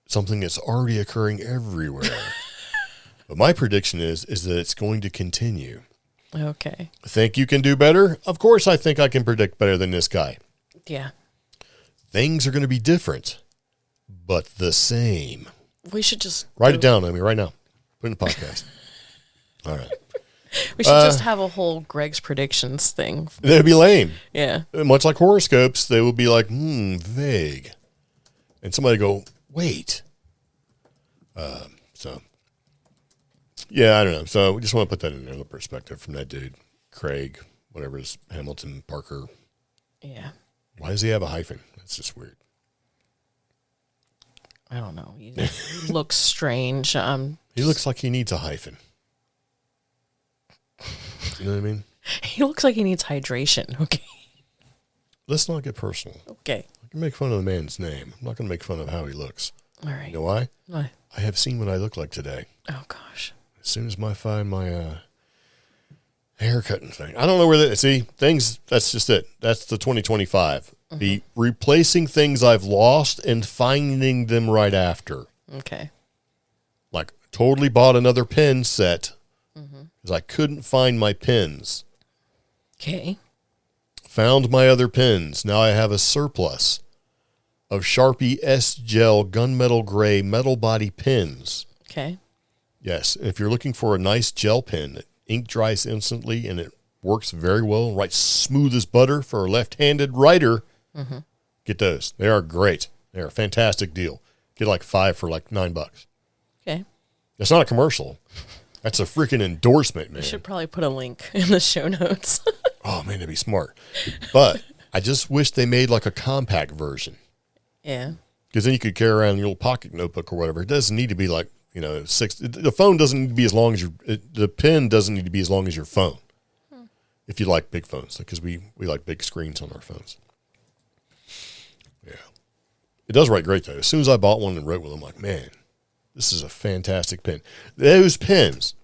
something that's already occurring everywhere. But my prediction is that it's going to continue. Okay. Think you can do better? Of course I think I can predict better than this guy. Yeah. Things are going to be different, but the same. We should just Write it down, right now. Put it in the podcast. All right. We should just have a whole Greg's predictions thing. That'd be lame. Yeah. Much like horoscopes, they will be like, vague. And somebody go, wait. Yeah, I don't know. So we just want to put that in the perspective from that dude, Craig, whatever his Hamilton Parker. Yeah. Why does he have a hyphen? That's just weird. I don't know. He looks strange. He looks like he needs a hyphen. You know what I mean? He looks like he needs hydration. Okay. Let's not get personal. Okay. I can make fun of the man's name. I'm not going to make fun of how he looks. All right. You know why? Why? I have seen what I look like today. Oh gosh. As soon as I find my haircutting thing. I don't know where that, see, things, that's just it. That's the 2025. The replacing things I've lost and finding them right after. Okay. Like, totally bought another pen set because I couldn't find my pens. Okay. Found my other pens. Now I have a surplus of Sharpie S-Gel gunmetal gray metal body pens. Okay. Yes, if you're looking for a nice gel pen that ink dries instantly and it works very well and writes smooth as butter for a left-handed writer, get those. They are great. They're a fantastic deal. Get like 5 for like $9. Okay. It's not a commercial. That's a freaking endorsement, man. We should probably put a link in the show notes. Oh, man, that'd be smart. But I just wish they made like a compact version. Yeah. Because then you could carry around your little pocket notebook or whatever. It doesn't need to be like, 6. The phone doesn't need to be as long as the pen doesn't need to be as long as your phone. If you like big phones, because we like big screens on our phones. Yeah. It does write great, though. As soon as I bought one and wrote with them, I'm like, man, this is a fantastic pen. Those pens,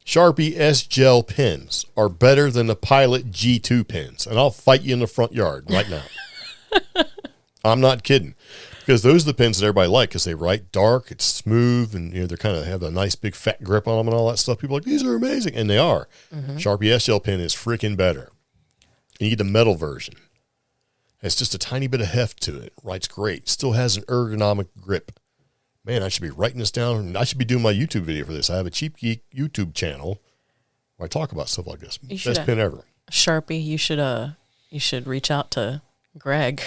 Sharpie S-Gel pens, are better than the Pilot G2 pens. And I'll fight you in the front yard right now. I'm not kidding. Because those are the pens that everybody like because they write dark, it's smooth, and they kind of have a nice big fat grip on them and all that stuff. People are like, these are amazing. And they are. Sharpie S-Gel pen is freaking better. You need the metal version. It's just a tiny bit of heft to it. Writes great. Still has an ergonomic grip. Man, I should be writing this down. I should be doing my YouTube video for this. I have a Cheap Geek YouTube channel where I talk about stuff like this. Best pen ever. Sharpie, you should reach out to Greg.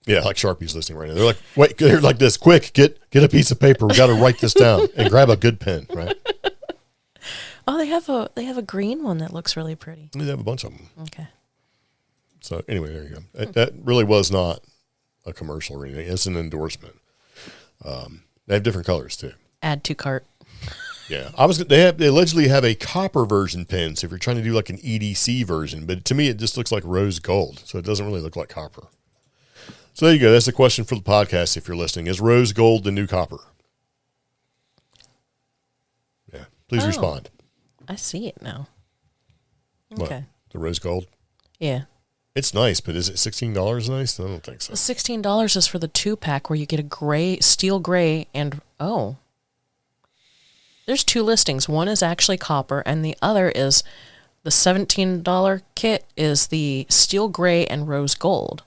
Yeah, like Sharpie's listening right now. They're like, wait, they're like this. Quick, get a piece of paper. We got to write this down and grab a good pen, right? Oh, they have a green one that looks really pretty. They have a bunch of them. Okay. So anyway, there you go. That really was not a commercial or anything. It's an endorsement. They have different colors too. Add to cart. Yeah, they allegedly have a copper version pen. So if you're trying to do like an EDC version, but to me it just looks like rose gold, so it doesn't really look like copper. So there you go. That's the question for the podcast. If you're listening, is rose gold the new copper? Yeah, please respond. I see it now. What, Okay. the rose gold. Yeah. It's nice, but is it $16 nice? I don't think so. The $16 is for the 2-pack where you get a steel gray, and there's 2 listings. One is actually copper, and the other is the $17 kit is the steel gray and rose gold.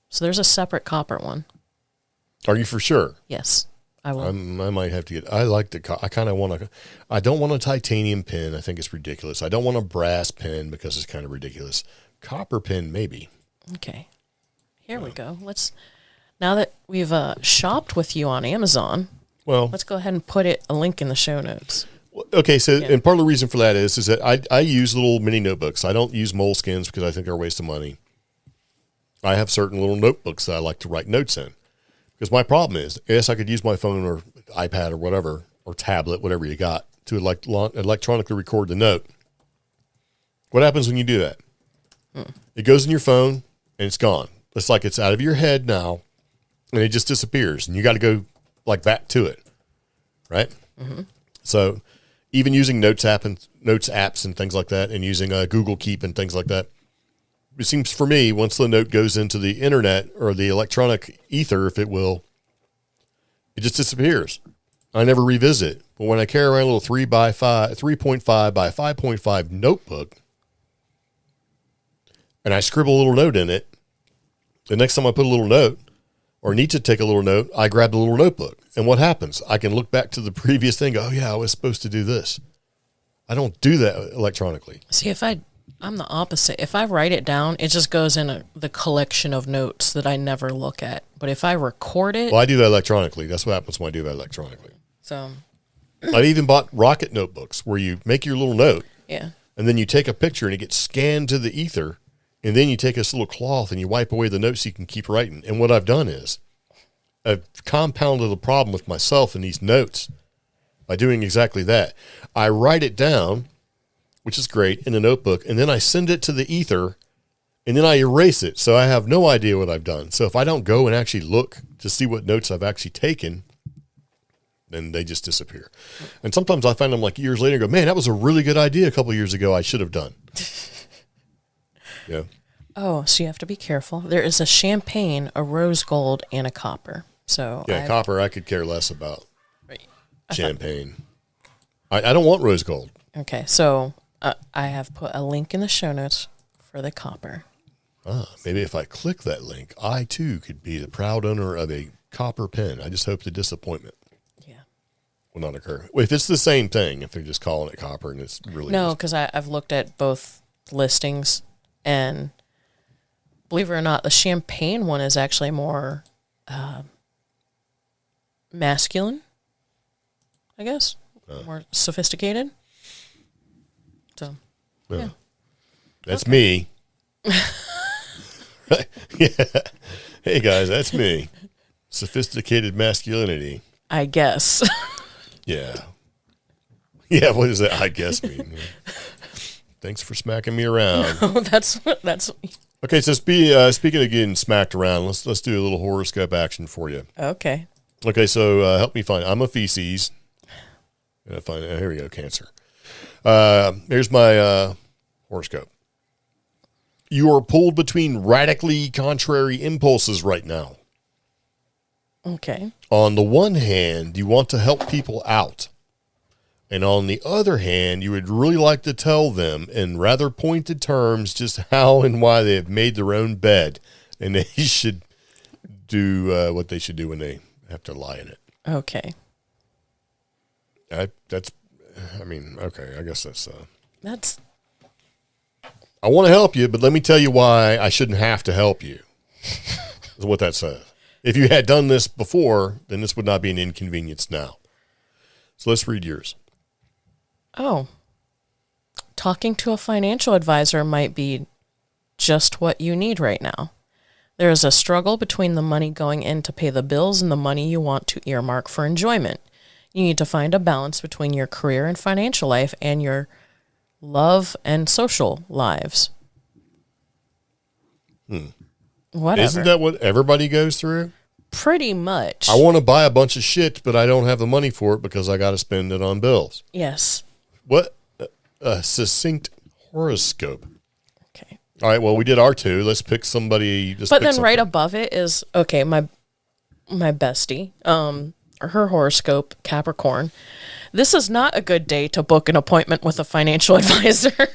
So there's a separate copper one. Are you for sure? Yes, I will. I might have to get. I like the. I kind of want to. I don't want a titanium pen. I think it's ridiculous. I don't want a brass pen because it's kind of ridiculous. copper pen, maybe. Okay. Here we go. Now that we've shopped with you on Amazon, Well, let's go ahead and put a link in the show notes. okay. So, and part of the reason for that is that I use little mini notebooks. I don't use Moleskines because I think they're a waste of money. I have certain little notebooks that I like to write notes in. Because my problem is, yes, I could use my phone or iPad or whatever, or tablet, whatever you got, to electronically record the note. What happens when you do that? It goes in your phone and it's gone. It's like it's out of your head now, and it just disappears, and you got to go like back to it, right? Mm-hmm. So, even using notes apps and things like that, and using Google Keep and things like that, it seems for me once the note goes into the internet or the electronic ether, if it will, it just disappears. I never revisit it. But when I carry around a little 3.5 by 5.5 notebook, and I scribble a little note in it, the next time I put a little note or need to take a little note, I grab the little notebook. And what happens? I can look back to the previous thing. Oh, yeah, I was supposed to do this. I don't do that electronically. See, I'm the opposite. If I write it down, it just goes in the collection of notes that I never look at. But if I record it... Well, I do that electronically. That's what happens when I do that electronically. So... I've even bought Rocket notebooks where you make your little note. Yeah. And then you take a picture and it gets scanned to the ether. And then you take this little cloth and you wipe away the notes so you can keep writing. And what I've done is I've compounded the problem with myself in these notes by doing exactly that. I write it down, which is great, in a notebook, and then I send it to the ether, and then I erase it. So I have no idea what I've done. So if I don't go and actually look to see what notes I've actually taken, then they just disappear. And sometimes I find them like years later and go, man, that was a really good idea a couple of years ago I should have done. Yeah. Oh, so you have to be careful. There is a champagne, a rose gold, and a copper. So yeah, copper I could care less about. Champagne. I don't want rose gold. Okay, so I have put a link in the show notes for the copper. Maybe if I click that link, I too could be the proud owner of a copper pen. I just hope the disappointment will not occur. If it's the same thing, if they're just calling it copper and it's really... No, because I've looked at both listings, and believe it or not, the champagne one is actually more masculine, I guess, more sophisticated. So, yeah. That's me. Yeah. Hey, guys, that's me. Sophisticated masculinity. I guess. Yeah. Yeah, what does that I guess mean? Thanks for smacking me around. Oh, that's. Okay, so speaking of getting smacked around, let's do a little horoscope action for you. Okay. Okay, so help me find. I'm a feces. Here we go, Cancer. Here's my horoscope. You are pulled between radically contrary impulses right now. Okay. On the one hand, you want to help people out. And on the other hand, you would really like to tell them in rather pointed terms just how and why they have made their own bed. And they should do what they should do when they have to lie in it. Okay. Okay, I guess that's... That's... I want to help you, but let me tell you why I shouldn't have to help you. Is what that says. If you had done this before, then this would not be an inconvenience now. So let's read yours. Oh. Talking to a financial advisor might be just what you need right now. There is a struggle between the money going in to pay the bills and the money you want to earmark for enjoyment. You need to find a balance between your career and financial life and your love and social lives. Whatever. Isn't that what everybody goes through? Pretty much. I want to buy a bunch of shit, but I don't have the money for it because I got to spend it on bills. Yes. What a succinct horoscope. Okay. All right, well, we did our two. Let's pick somebody. But then right above it is, okay, my bestie, her horoscope, Capricorn. This is not a good day to book an appointment with a financial advisor.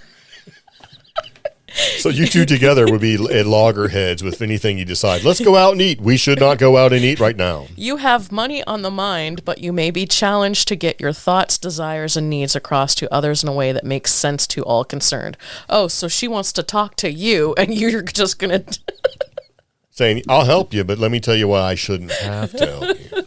So you two together would be at loggerheads with anything you decide. Let's go out and eat. We should not go out and eat right now. You have money on the mind, but you may be challenged to get your thoughts, desires, and needs across to others in a way that makes sense to all concerned. Oh, so she wants to talk to you, and you're just going to... Saying, I'll help you, but let me tell you why I shouldn't have to help you.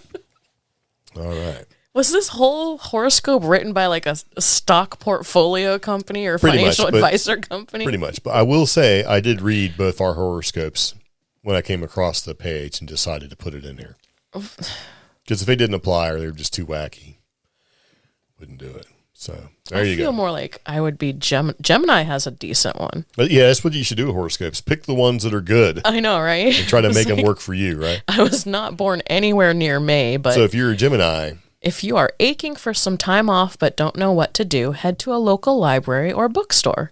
All right. Was this whole horoscope written by like a stock portfolio company or Pretty financial much, advisor company? Pretty much. But I will say I did read both our horoscopes when I came across the page and decided to put it in here. Because if they didn't apply or they were just too wacky, wouldn't do it. So there you go. I feel more like I would be Gemini has a decent one. But yeah, that's what you should do with horoscopes. Pick the ones that are good I know, right? and try to make them work for you, right? I was not born anywhere near May, but So if you're a Gemini, if you are aching for some time off but don't know what to do, head to a local library or bookstore.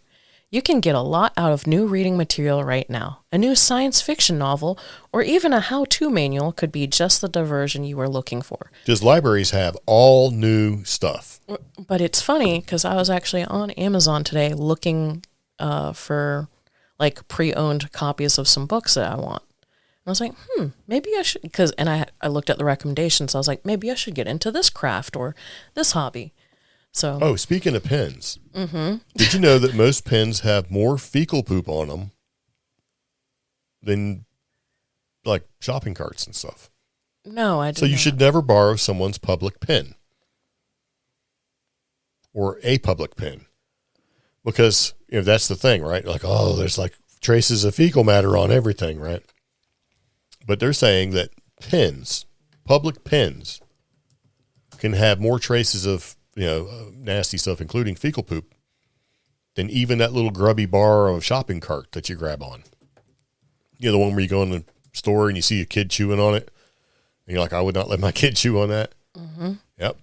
You can get a lot out of new reading material right now. A new science fiction novel or even a how-to manual could be just the diversion you were looking for. because libraries have all new stuff. But it's funny because I was actually on Amazon today looking for like pre-owned copies of some books that I want. I was like, maybe I should, and I looked at the recommendations. I was like, maybe I should get into this craft or this hobby. So, Oh, speaking of pens, did you know that most pens have more fecal poop on them than like shopping carts and stuff? no, I didn't. So you should never borrow someone's public pen or a public pen because that's the thing, right? Like, oh, there's like traces of fecal matter on everything, right? But they're saying that pens, public pens, can have more traces of nasty stuff, including fecal poop, than even that little grubby bar of a shopping cart that you grab on. The one where you go in the store and you see a kid chewing on it, and you're like, I would not let my kid chew on that. Mm-hmm. Yep.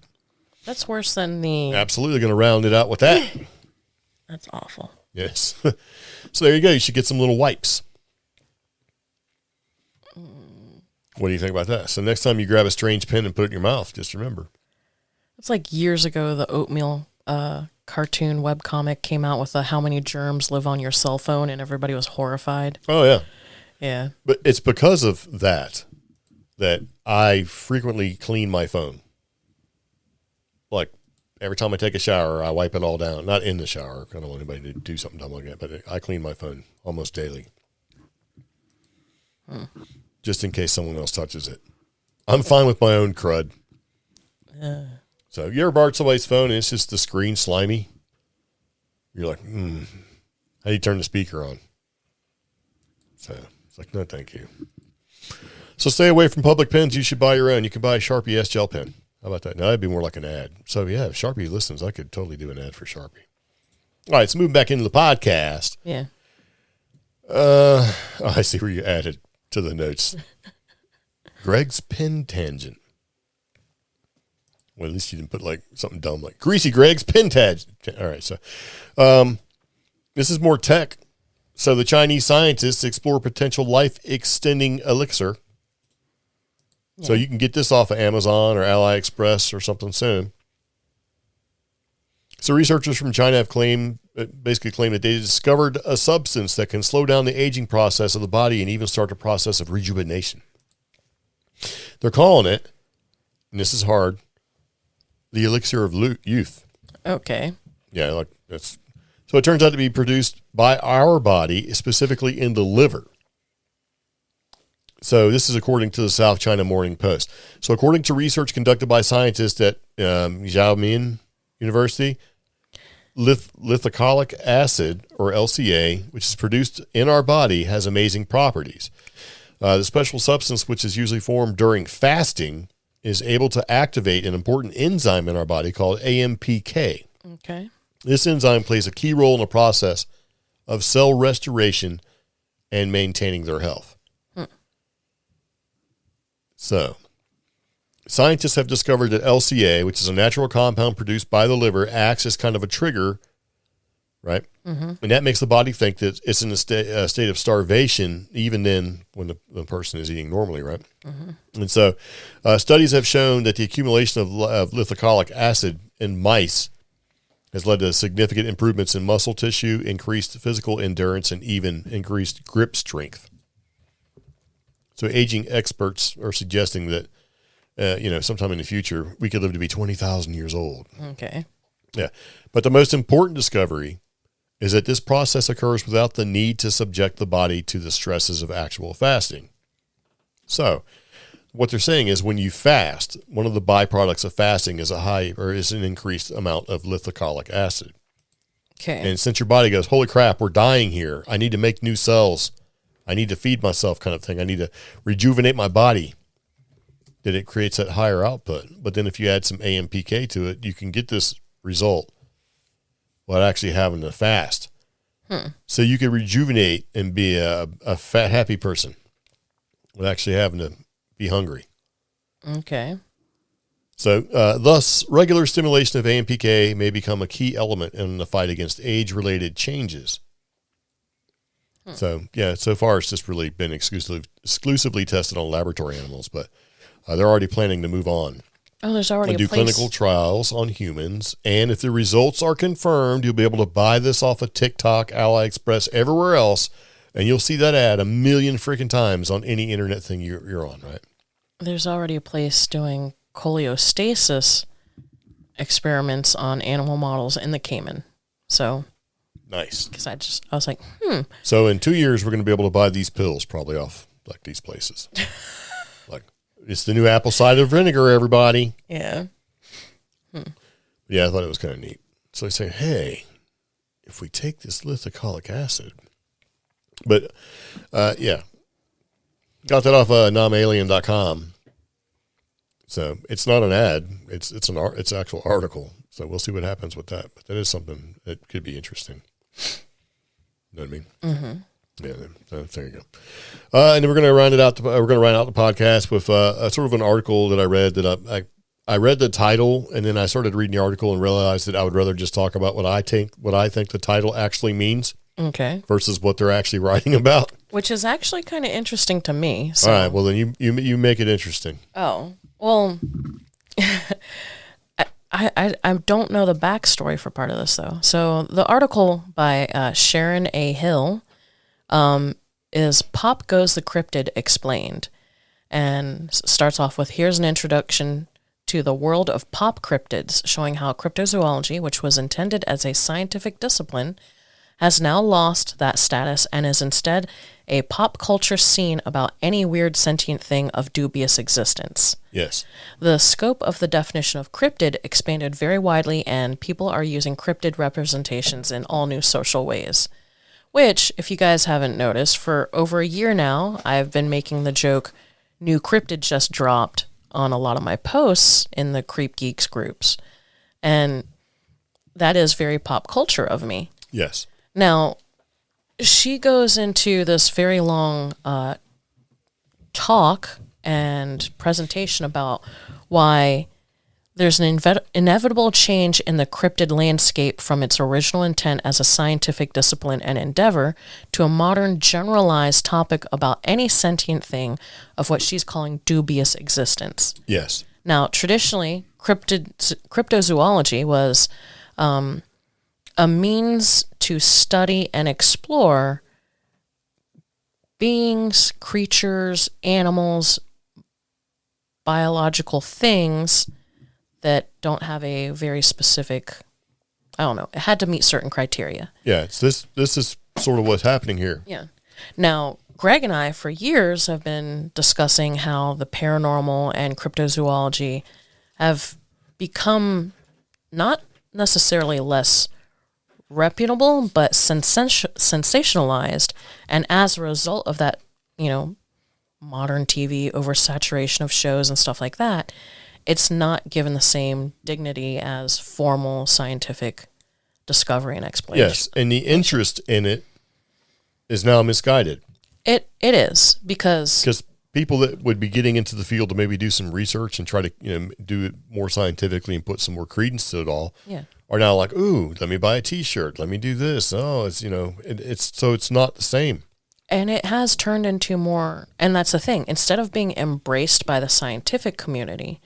That's worse than the. Absolutely going to round it out with that. That's awful. Yes. So there you go. You should get some little wipes. What do you think about that? So next time you grab a strange pen and put it in your mouth, just remember. It's like years ago, the Oatmeal cartoon webcomic came out with how many germs live on your cell phone, and everybody was horrified. Oh, yeah. Yeah. But it's because of that I frequently clean my phone. Like every time I take a shower, I wipe it all down. Not in the shower. I don't want anybody to do something dumb like that, but I clean my phone almost daily. Just in case someone else touches it. I'm fine with my own crud. So you ever borrowed somebody's phone and it's just the screen slimy? You're like, how do you turn the speaker on? So it's like, no, thank you. So stay away from public pens. You should buy your own. You can buy a Sharpie S Gel pen. How about that? Now that'd be more like an ad. So yeah, if Sharpie listens, I could totally do an ad for Sharpie. All right, so moving back into the podcast. Yeah. I see where you added to the notes. Greg's pen tangent. Well, at least you didn't put like something dumb like Greasy Greg's pen tangent. All right, so this is more tech. So the Chinese scientists explore potential life-extending elixir. So you can get this off of Amazon or AliExpress or something soon. So researchers from China have basically claimed that they discovered a substance that can slow down the aging process of the body and even start the process of rejuvenation. They're calling it, and this is hard, the elixir of youth. Okay. Yeah, like that's. So it turns out to be produced by our body, specifically in the liver. So this is according to the South China Morning Post. So according to research conducted by scientists at Xiamen University, lithocholic acid, or LCA, which is produced in our body, has amazing properties. The special substance, which is usually formed during fasting, is able to activate an important enzyme in our body called AMPK. Okay. This enzyme plays a key role in the process of cell restoration and maintaining their health. So, scientists have discovered that LCA, which is a natural compound produced by the liver, acts as kind of a trigger, right? Mm-hmm. And that makes the body think that it's in a state of starvation, even then when the person is eating normally, right? Mm-hmm. And so, studies have shown that the accumulation of lithocholic acid in mice has led to significant improvements in muscle tissue, increased physical endurance, and even increased grip strength. So aging experts are suggesting that, sometime in the future, we could live to be 20,000 years old. Okay. Yeah. But the most important discovery is that this process occurs without the need to subject the body to the stresses of actual fasting. So what they're saying is when you fast, one of the byproducts of fasting is an increased amount of lithocholic acid. Okay. And since your body goes, holy crap, we're dying here. I need to make new cells. I need to feed myself kind of thing. I need to rejuvenate my body. That it creates that higher output. But then if you add some AMPK to it, you can get this result without actually having to fast. So you can rejuvenate and be a fat, happy person without actually having to be hungry. Okay. So thus, regular stimulation of AMPK may become a key element in the fight against age-related changes. So, yeah, so far it's just really been exclusively tested on laboratory animals, but they're already planning to move on. Oh, there's already They'll do clinical trials on humans, and if the results are confirmed, you'll be able to buy this off of TikTok, AliExpress, everywhere else, and you'll see that ad 1 million freaking times on any internet thing you're on, right? There's already a place doing choleostasis experiments on animal models in the Cayman. So Nice. because I was like, So in 2 years, we're going to be able to buy these pills probably off like these places. Like it's the new apple cider vinegar, everybody. yeah. Yeah, I thought it was kind of neat. So they say, hey, if we take this lithocholic acid, but yeah, got that off nomalien.com. So it's not an ad; it's an actual article. So we'll see what happens with that. But that is something that could be interesting. You know what I mean? Mm-hmm. Yeah. There you go. And then we're going to round it out. We're going to round out the podcast with a sort of an article that I read. That I read the title, and then I started reading the article and realized that I would rather just talk about what I think the title actually means. Okay. Versus what they're actually writing about. Which is actually kind of interesting to me. So. All right. Well, then you make it interesting. Oh, well, I don't know the backstory for part of this, though. So the article by Sharon A. Hill is Pop Goes the Cryptid Explained, and starts off with, here's an introduction to the world of pop cryptids, showing how cryptozoology, which was intended as a scientific discipline, has now lost that status and is instead a pop culture scene about any weird sentient thing of dubious existence. Yes. The scope of the definition of cryptid expanded very widely, and people are using cryptid representations in all new social ways. Which, if you guys haven't noticed, for over a year now, I've been making the joke, new cryptid just dropped, on a lot of my posts in the Creep Geeks groups. And that is very pop culture of me. Yes. Now, she goes into this very long talk and presentation about why there's an inevitable change in the cryptid landscape from its original intent as a scientific discipline and endeavor to a modern generalized topic about any sentient thing of what she's calling dubious existence. Yes. Now, traditionally, cryptozoology was a means to study and explore beings, creatures, animals, biological things that don't have a very specific, I don't know, it had to meet certain criteria. Yeah, it's this is sort of what's happening here. Yeah. Now, Greg and I, for years, have been discussing how the paranormal and cryptozoology have become not necessarily less reputable, but sensationalized. And as a result of that, modern TV oversaturation of shows and stuff like that, it's not given the same dignity as formal scientific discovery and exploration. Yes, and the interest in it is now misguided. It is, because people that would be getting into the field to maybe do some research and try to do it more scientifically and put some more credence to it all, are now like, ooh, let me buy a T-shirt, let me do this. Oh, it's it's not the same. And it has turned into more, and that's the thing. Instead of being embraced by the scientific community,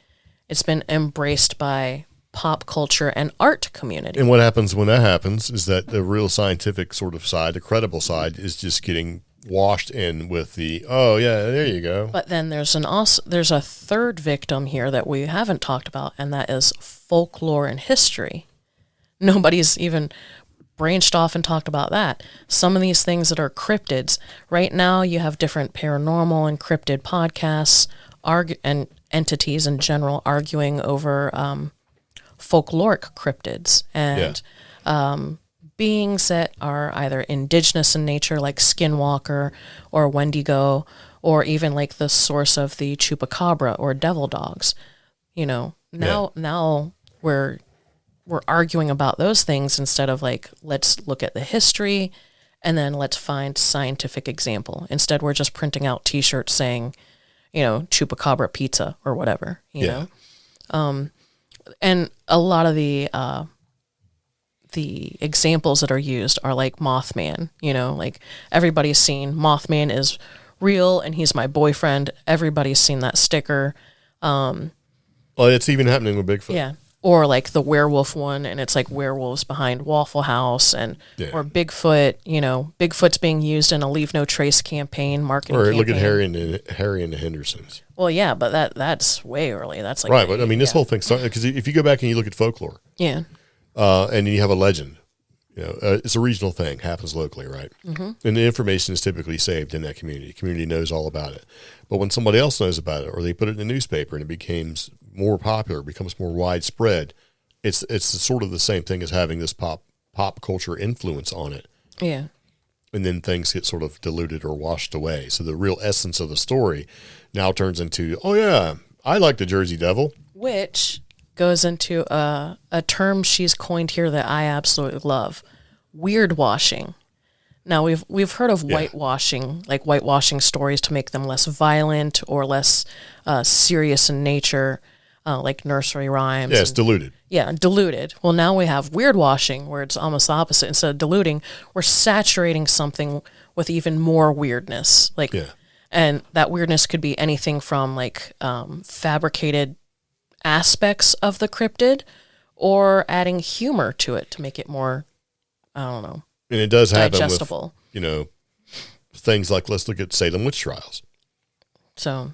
it's been embraced by pop culture and art community. And what happens when that happens is that the real scientific sort of side, the credible side, is just getting washed in with the, oh yeah, there you go. But then there's a third victim here that we haven't talked about, and that is folklore and history. Nobody's even branched off and talked about that. Some of these things that are cryptids, right now you have different paranormal and cryptid podcasts and entities in general arguing over folkloric cryptids and beings that are either indigenous in nature, like Skinwalker or Wendigo, or even like the source of the Chupacabra or devil dogs. You know, now we're arguing about those things instead of like, let's look at the history and then let's find scientific example. Instead, we're just printing out T-shirts saying, you know, Chupacabra pizza or whatever, you know? And a lot of the examples that are used are like Mothman, you know, like everybody's seen Mothman is real and he's my boyfriend. Everybody's seen that sticker. Well, it's even happening with Bigfoot. Yeah. Or like the werewolf one, and it's like werewolves behind Waffle House, and or Bigfoot. You know, Bigfoot's being used in a Leave No Trace campaign, marketing. Or campaign. look at Harry and the Hendersons. Well, yeah, but that's way early. That's like right. But I mean, this whole thing started because if you go back and you look at folklore, and you have a legend, you know, it's a regional thing, happens locally, right? Mm-hmm. And the information is typically saved in that community. The community knows all about it. But when somebody else knows about it, or they put it in the newspaper and it becomes more popular, becomes more widespread, it's sort of the same thing as having this pop culture influence on it. Yeah. And then things get sort of diluted or washed away. So the real essence of the story now turns into, oh yeah, I like the Jersey Devil. Which goes into a term she's coined here that I absolutely love, weird washing. Now we've heard of whitewashing, like whitewashing stories to make them less violent or less serious in nature, like nursery rhymes. Yeah, it's diluted. Yeah, diluted. Well, now we have weird washing, where it's almost the opposite. Instead of diluting, we're saturating something with even more weirdness. Like, and that weirdness could be anything from like fabricated aspects of the cryptid, or adding humor to it to make it more, I don't know. And it does happen digestible. with, you know, things like, let's look at Salem witch trials. So,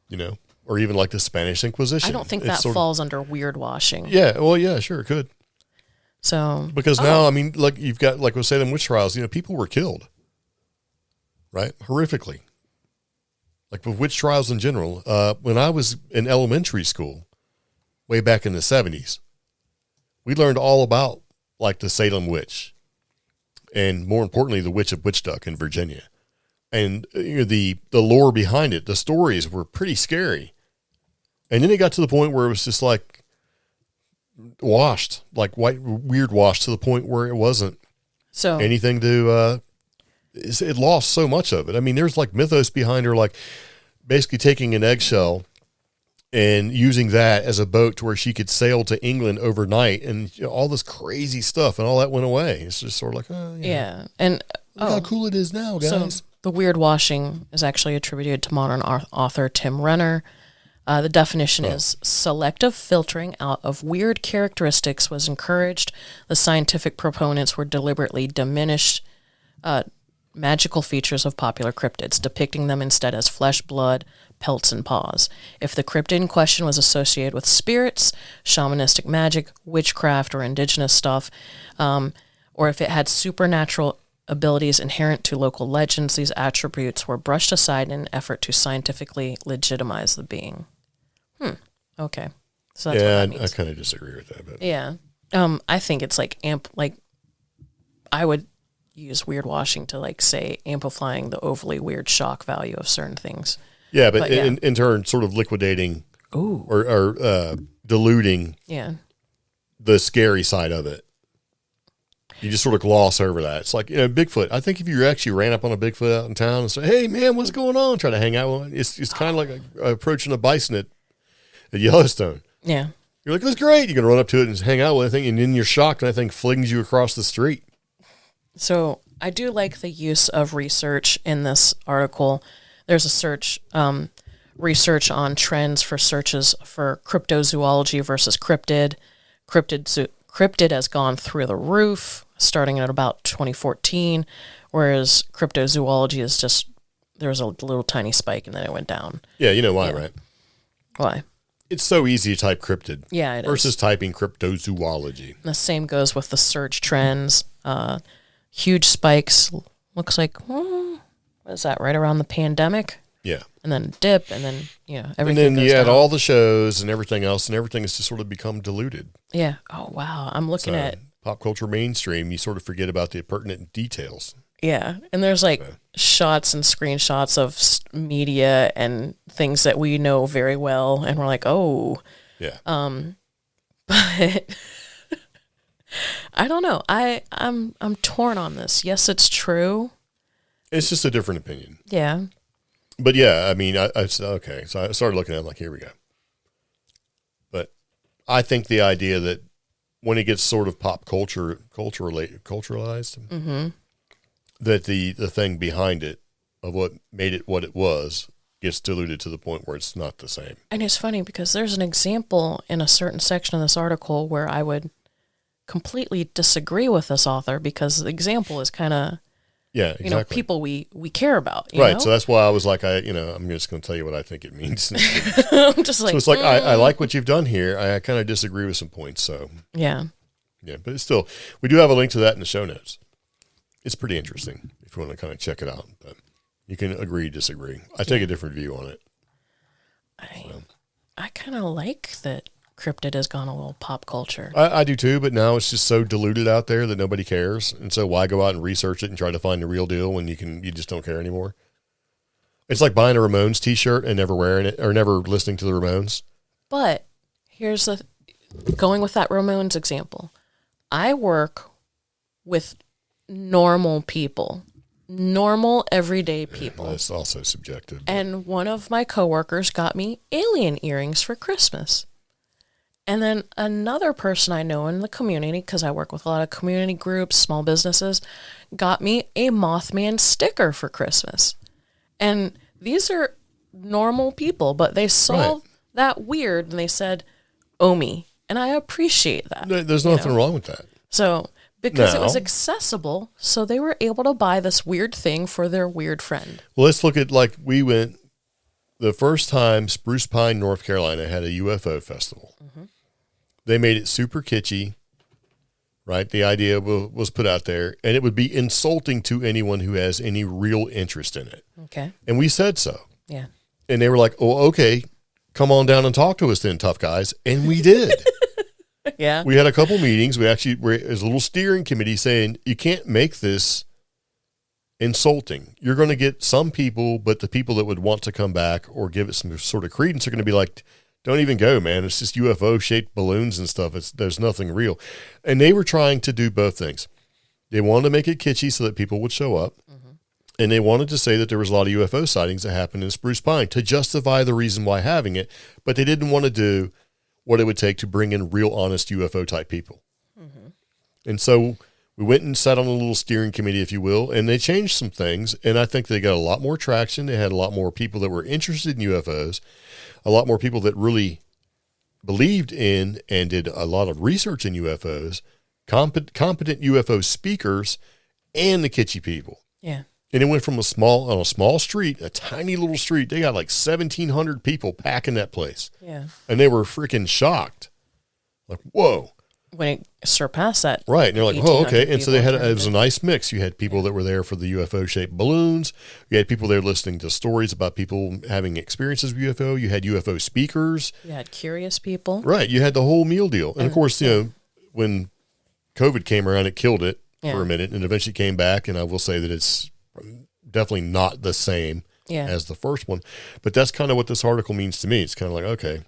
you know, or even like the Spanish Inquisition. I don't think that falls under weird washing. Yeah, well, yeah, sure, it could. So, because now, I mean, like you've got, like with Salem witch trials, you know, people were killed, right? Horrifically. Like with witch trials in general. When I was in elementary school, way back in the 70s, we learned all about like the Salem witch. And more importantly, the Witch of Witchduck in Virginia. And you know, the lore behind it, the stories were pretty scary. And then it got to the point where it was just like washed, like weird washed, to the point where it wasn't anything to, it lost so much of it. I mean, there's like mythos behind her, like basically taking an eggshell and using that as a boat to where she could sail to England overnight, and you know, all this crazy stuff, and all that went away. It's just sort of like, oh, yeah. And look how cool it is now, guys. So the weird washing is actually attributed to modern author Tim Renner. The definition is selective filtering out of weird characteristics was encouraged. The scientific proponents were deliberately diminished magical features of popular cryptids, depicting them instead as flesh, blood, pelts, and paws. If the cryptid in question was associated with spirits, shamanistic magic, witchcraft, or indigenous stuff, or if it had supernatural abilities inherent to local legends, these attributes were brushed aside in an effort to scientifically legitimize the being. Okay. So that's what that means. I kind of disagree with that. But. Yeah. I think it's like I would use weird washing to like say amplifying the overly weird shock value of certain things. Yeah, but in turn, sort of liquidating or diluting the scary side of it. You just sort of gloss over that. It's like, you know, Bigfoot. I think if you actually ran up on a Bigfoot out in town and said, "Hey, man, what's going on?" Try to hang out with him. It's kind of like approaching a bison at Yellowstone. Yeah. You're like, that's great. You can run up to it and hang out with it, and then you're shocked, and that thing flings you across the street. So I do like the use of research in this article. There's a research on trends for searches for cryptozoology versus cryptid, cryptid has gone through the roof starting at about 2014, whereas cryptozoology is just, there was a little tiny spike and then it went down. Yeah, you know why, right? Why? It's so easy to type cryptid versus typing cryptozoology. The same goes with the search trends. Huge spikes. Looks like, what is that, right around the pandemic? Yeah. And then dip, and then, everything And then goes you had down. all the shows and everything else, and everything has just sort of become diluted. Yeah. Oh, wow. I'm looking at, pop culture mainstream, you sort of forget about the pertinent details. yeah. And there's like shots and screenshots of media and things that we know very well. And we're like, oh. Yeah. But I don't know. I'm torn on this. Yes, it's true. It's just a different opinion. Yeah. But yeah, I mean, I said, okay. So I started looking at it like, here we go. But I think the idea that when it gets sort of pop culturalized, that the thing behind it of what made it what it was gets diluted to the point where it's not the same. And it's funny because there's an example in a certain section of this article where I would completely disagree with this author because the example is kind of, Yeah, exactly. people we care about. Right. know? So that's why I was like, I'm just going to tell you what I think it means. I'm just like, So it's like, I like what you've done here. I kind of disagree with some points. So yeah. yeah, but it's still, we do have a link to that in the show notes. It's pretty interesting if you want to kind of check it out. But you can agree, disagree. I take a different view on it. I kind of like that cryptid has gone a little pop culture. I do too, but now it's just so diluted out there that nobody cares. And so why go out and research it and try to find the real deal when you just don't care anymore? It's like buying a Ramones t-shirt and never wearing it or never listening to the Ramones. But here's going with that Ramones example. I work with normal people, normal everyday people. That's also subjective. And one of my coworkers got me alien earrings for Christmas. And then another person I know in the community, because I work with a lot of community groups, small businesses, got me a Mothman sticker for Christmas. And these are normal people, but they saw that weird and they said, Omi. And I appreciate that. There's nothing wrong with that. So, because it was No. accessible, so they were able to buy this weird thing for their weird friend. Well, let's look at like we went the first time Spruce Pine, North Carolina had a UFO festival. Mm-hmm. They made it super kitschy, right? The idea was put out there, and it would be insulting to anyone who has any real interest in it. Okay. And we said so. Yeah. And they were like, oh, okay, come on down and talk to us then, tough guys. And we did. Yeah. We had a couple meetings. We actually were as a little steering committee saying, you can't make this insulting. You're going to get some people, but the people that would want to come back or give it some sort of credence are going to be like, don't even go, man. It's just UFO shaped balloons and stuff. There's nothing real. And they were trying to do both things. They wanted to make it kitschy so that people would show up. Mm-hmm. And they wanted to say that there was a lot of UFO sightings that happened in Spruce Pine to justify the reason why having it. But they didn't want to do what it would take to bring in real honest UFO type people. Mm-hmm. And so we went and sat on a little steering committee, if you will, and they changed some things. And I think they got a lot more traction. They had a lot more people that were interested in UFOs, a lot more people that really believed in and did a lot of research in UFOs, competent UFO speakers, and the kitschy people. Yeah. And it went from on a small street, a tiny little street. They got like 1,700 people packing that place. Yeah. And they were freaking shocked. Like, whoa. When it surpassed that. Right. And they're like, oh, okay. 1,800 And so they had, people it was a nice mix. You had people that were there for the UFO shaped balloons. You had people there listening to stories about people having experiences with UFO. You had UFO speakers. You had curious people. Right. You had the whole meal deal. And of course, when COVID came around, it killed it for a minute and eventually came back. And I will say that it's definitely not the same as the first one. But that's kind of what this article means to me. It's kind of like, okay.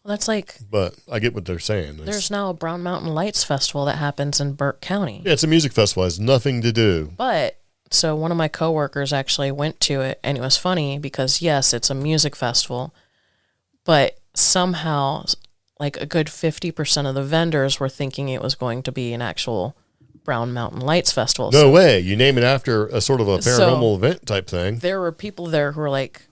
Well, that's like, but I get what they're saying. There's now a Brown Mountain Lights Festival that happens in Burke County. Yeah, it's a music festival. It has nothing to do. But, so one of my coworkers actually went to it, and it was funny because, yes, it's a music festival, but somehow, like a good 50% of the vendors were thinking it was going to be an actual Brown Mountain Lights Festival. No way. You name it after a sort of a paranormal event type thing. There were people there who were like,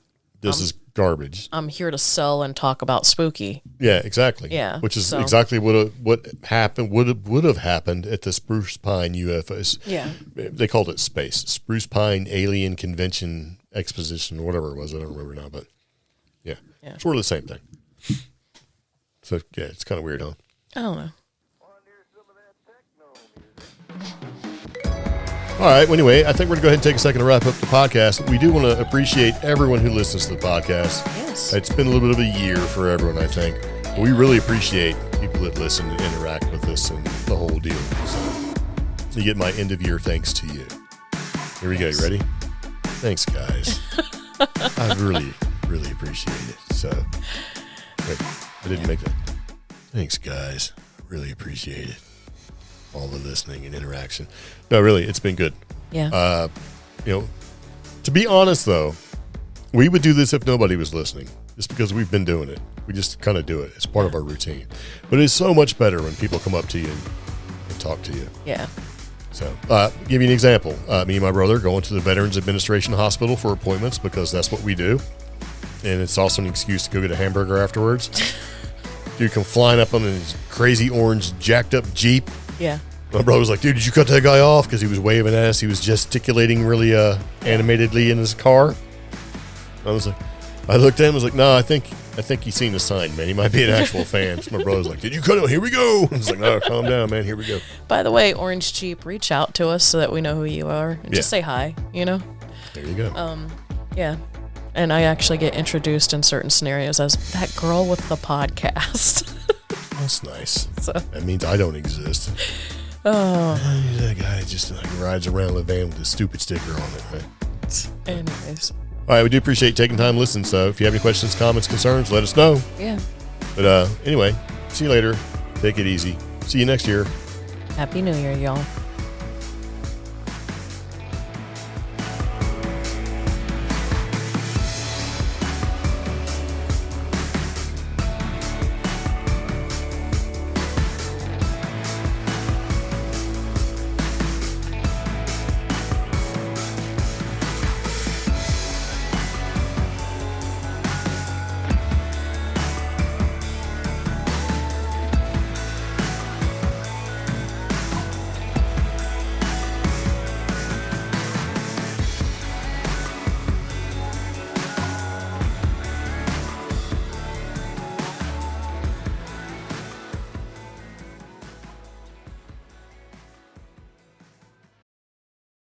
this is garbage. I'm here to sell and talk about spooky. Yeah, exactly. Yeah, which is so- exactly what happened would have happened at the Spruce Pine UFOs. Yeah. They called it space Spruce Pine Alien Convention Exposition, whatever it was. I don't remember now, but yeah, sort of the same thing. So yeah, it's kind of weird, huh? I don't know. All right. Well, anyway, I think we're going to go ahead and take a second to wrap up the podcast. We do want to appreciate everyone who listens to the podcast. Yes. It's been a little bit of a year for everyone, I think. But we really appreciate people that listen and interact with us and the whole deal. So you get my end of year thanks to you. Here we go. You ready? Thanks, guys. I really, really appreciate it. So, wait, I didn't make that. Thanks, guys. I really appreciate it. All the listening and interaction. No, really, it's been good. Yeah. To be honest, though, we would do this if nobody was listening, just because we've been doing it. We just kind of do it. It's part of our routine. But it's so much better when people come up to you and talk to you. Yeah. So, give you an example. Me and my brother going to the Veterans Administration Hospital for appointments because that's what we do. And it's also an excuse to go get a hamburger afterwards. Dude come flying up on his crazy orange jacked up Jeep. Yeah. My brother was like, dude, did you cut that guy off? Because he was waving at us. He was gesticulating really animatedly in his car. I was like, I looked at him and was like, no, I think he's seen the sign, man. He might be an actual fan. So my brother was like, did you cut it? Here we go. I was like, no, calm down, man. Here we go. By the way, Orange Jeep, reach out to us so that we know who you are. And just say hi, you know? There you go. Yeah. And I actually get introduced in certain scenarios as that girl with the podcast. That's nice. So. That means I don't exist. Oh. That guy just rides around the van with a stupid sticker on it, right? Anyways. All right, we do appreciate taking time to listen. So if you have any questions, comments, concerns, let us know. Yeah. But anyway, see you later. Take it easy. See you next year. Happy New Year, y'all.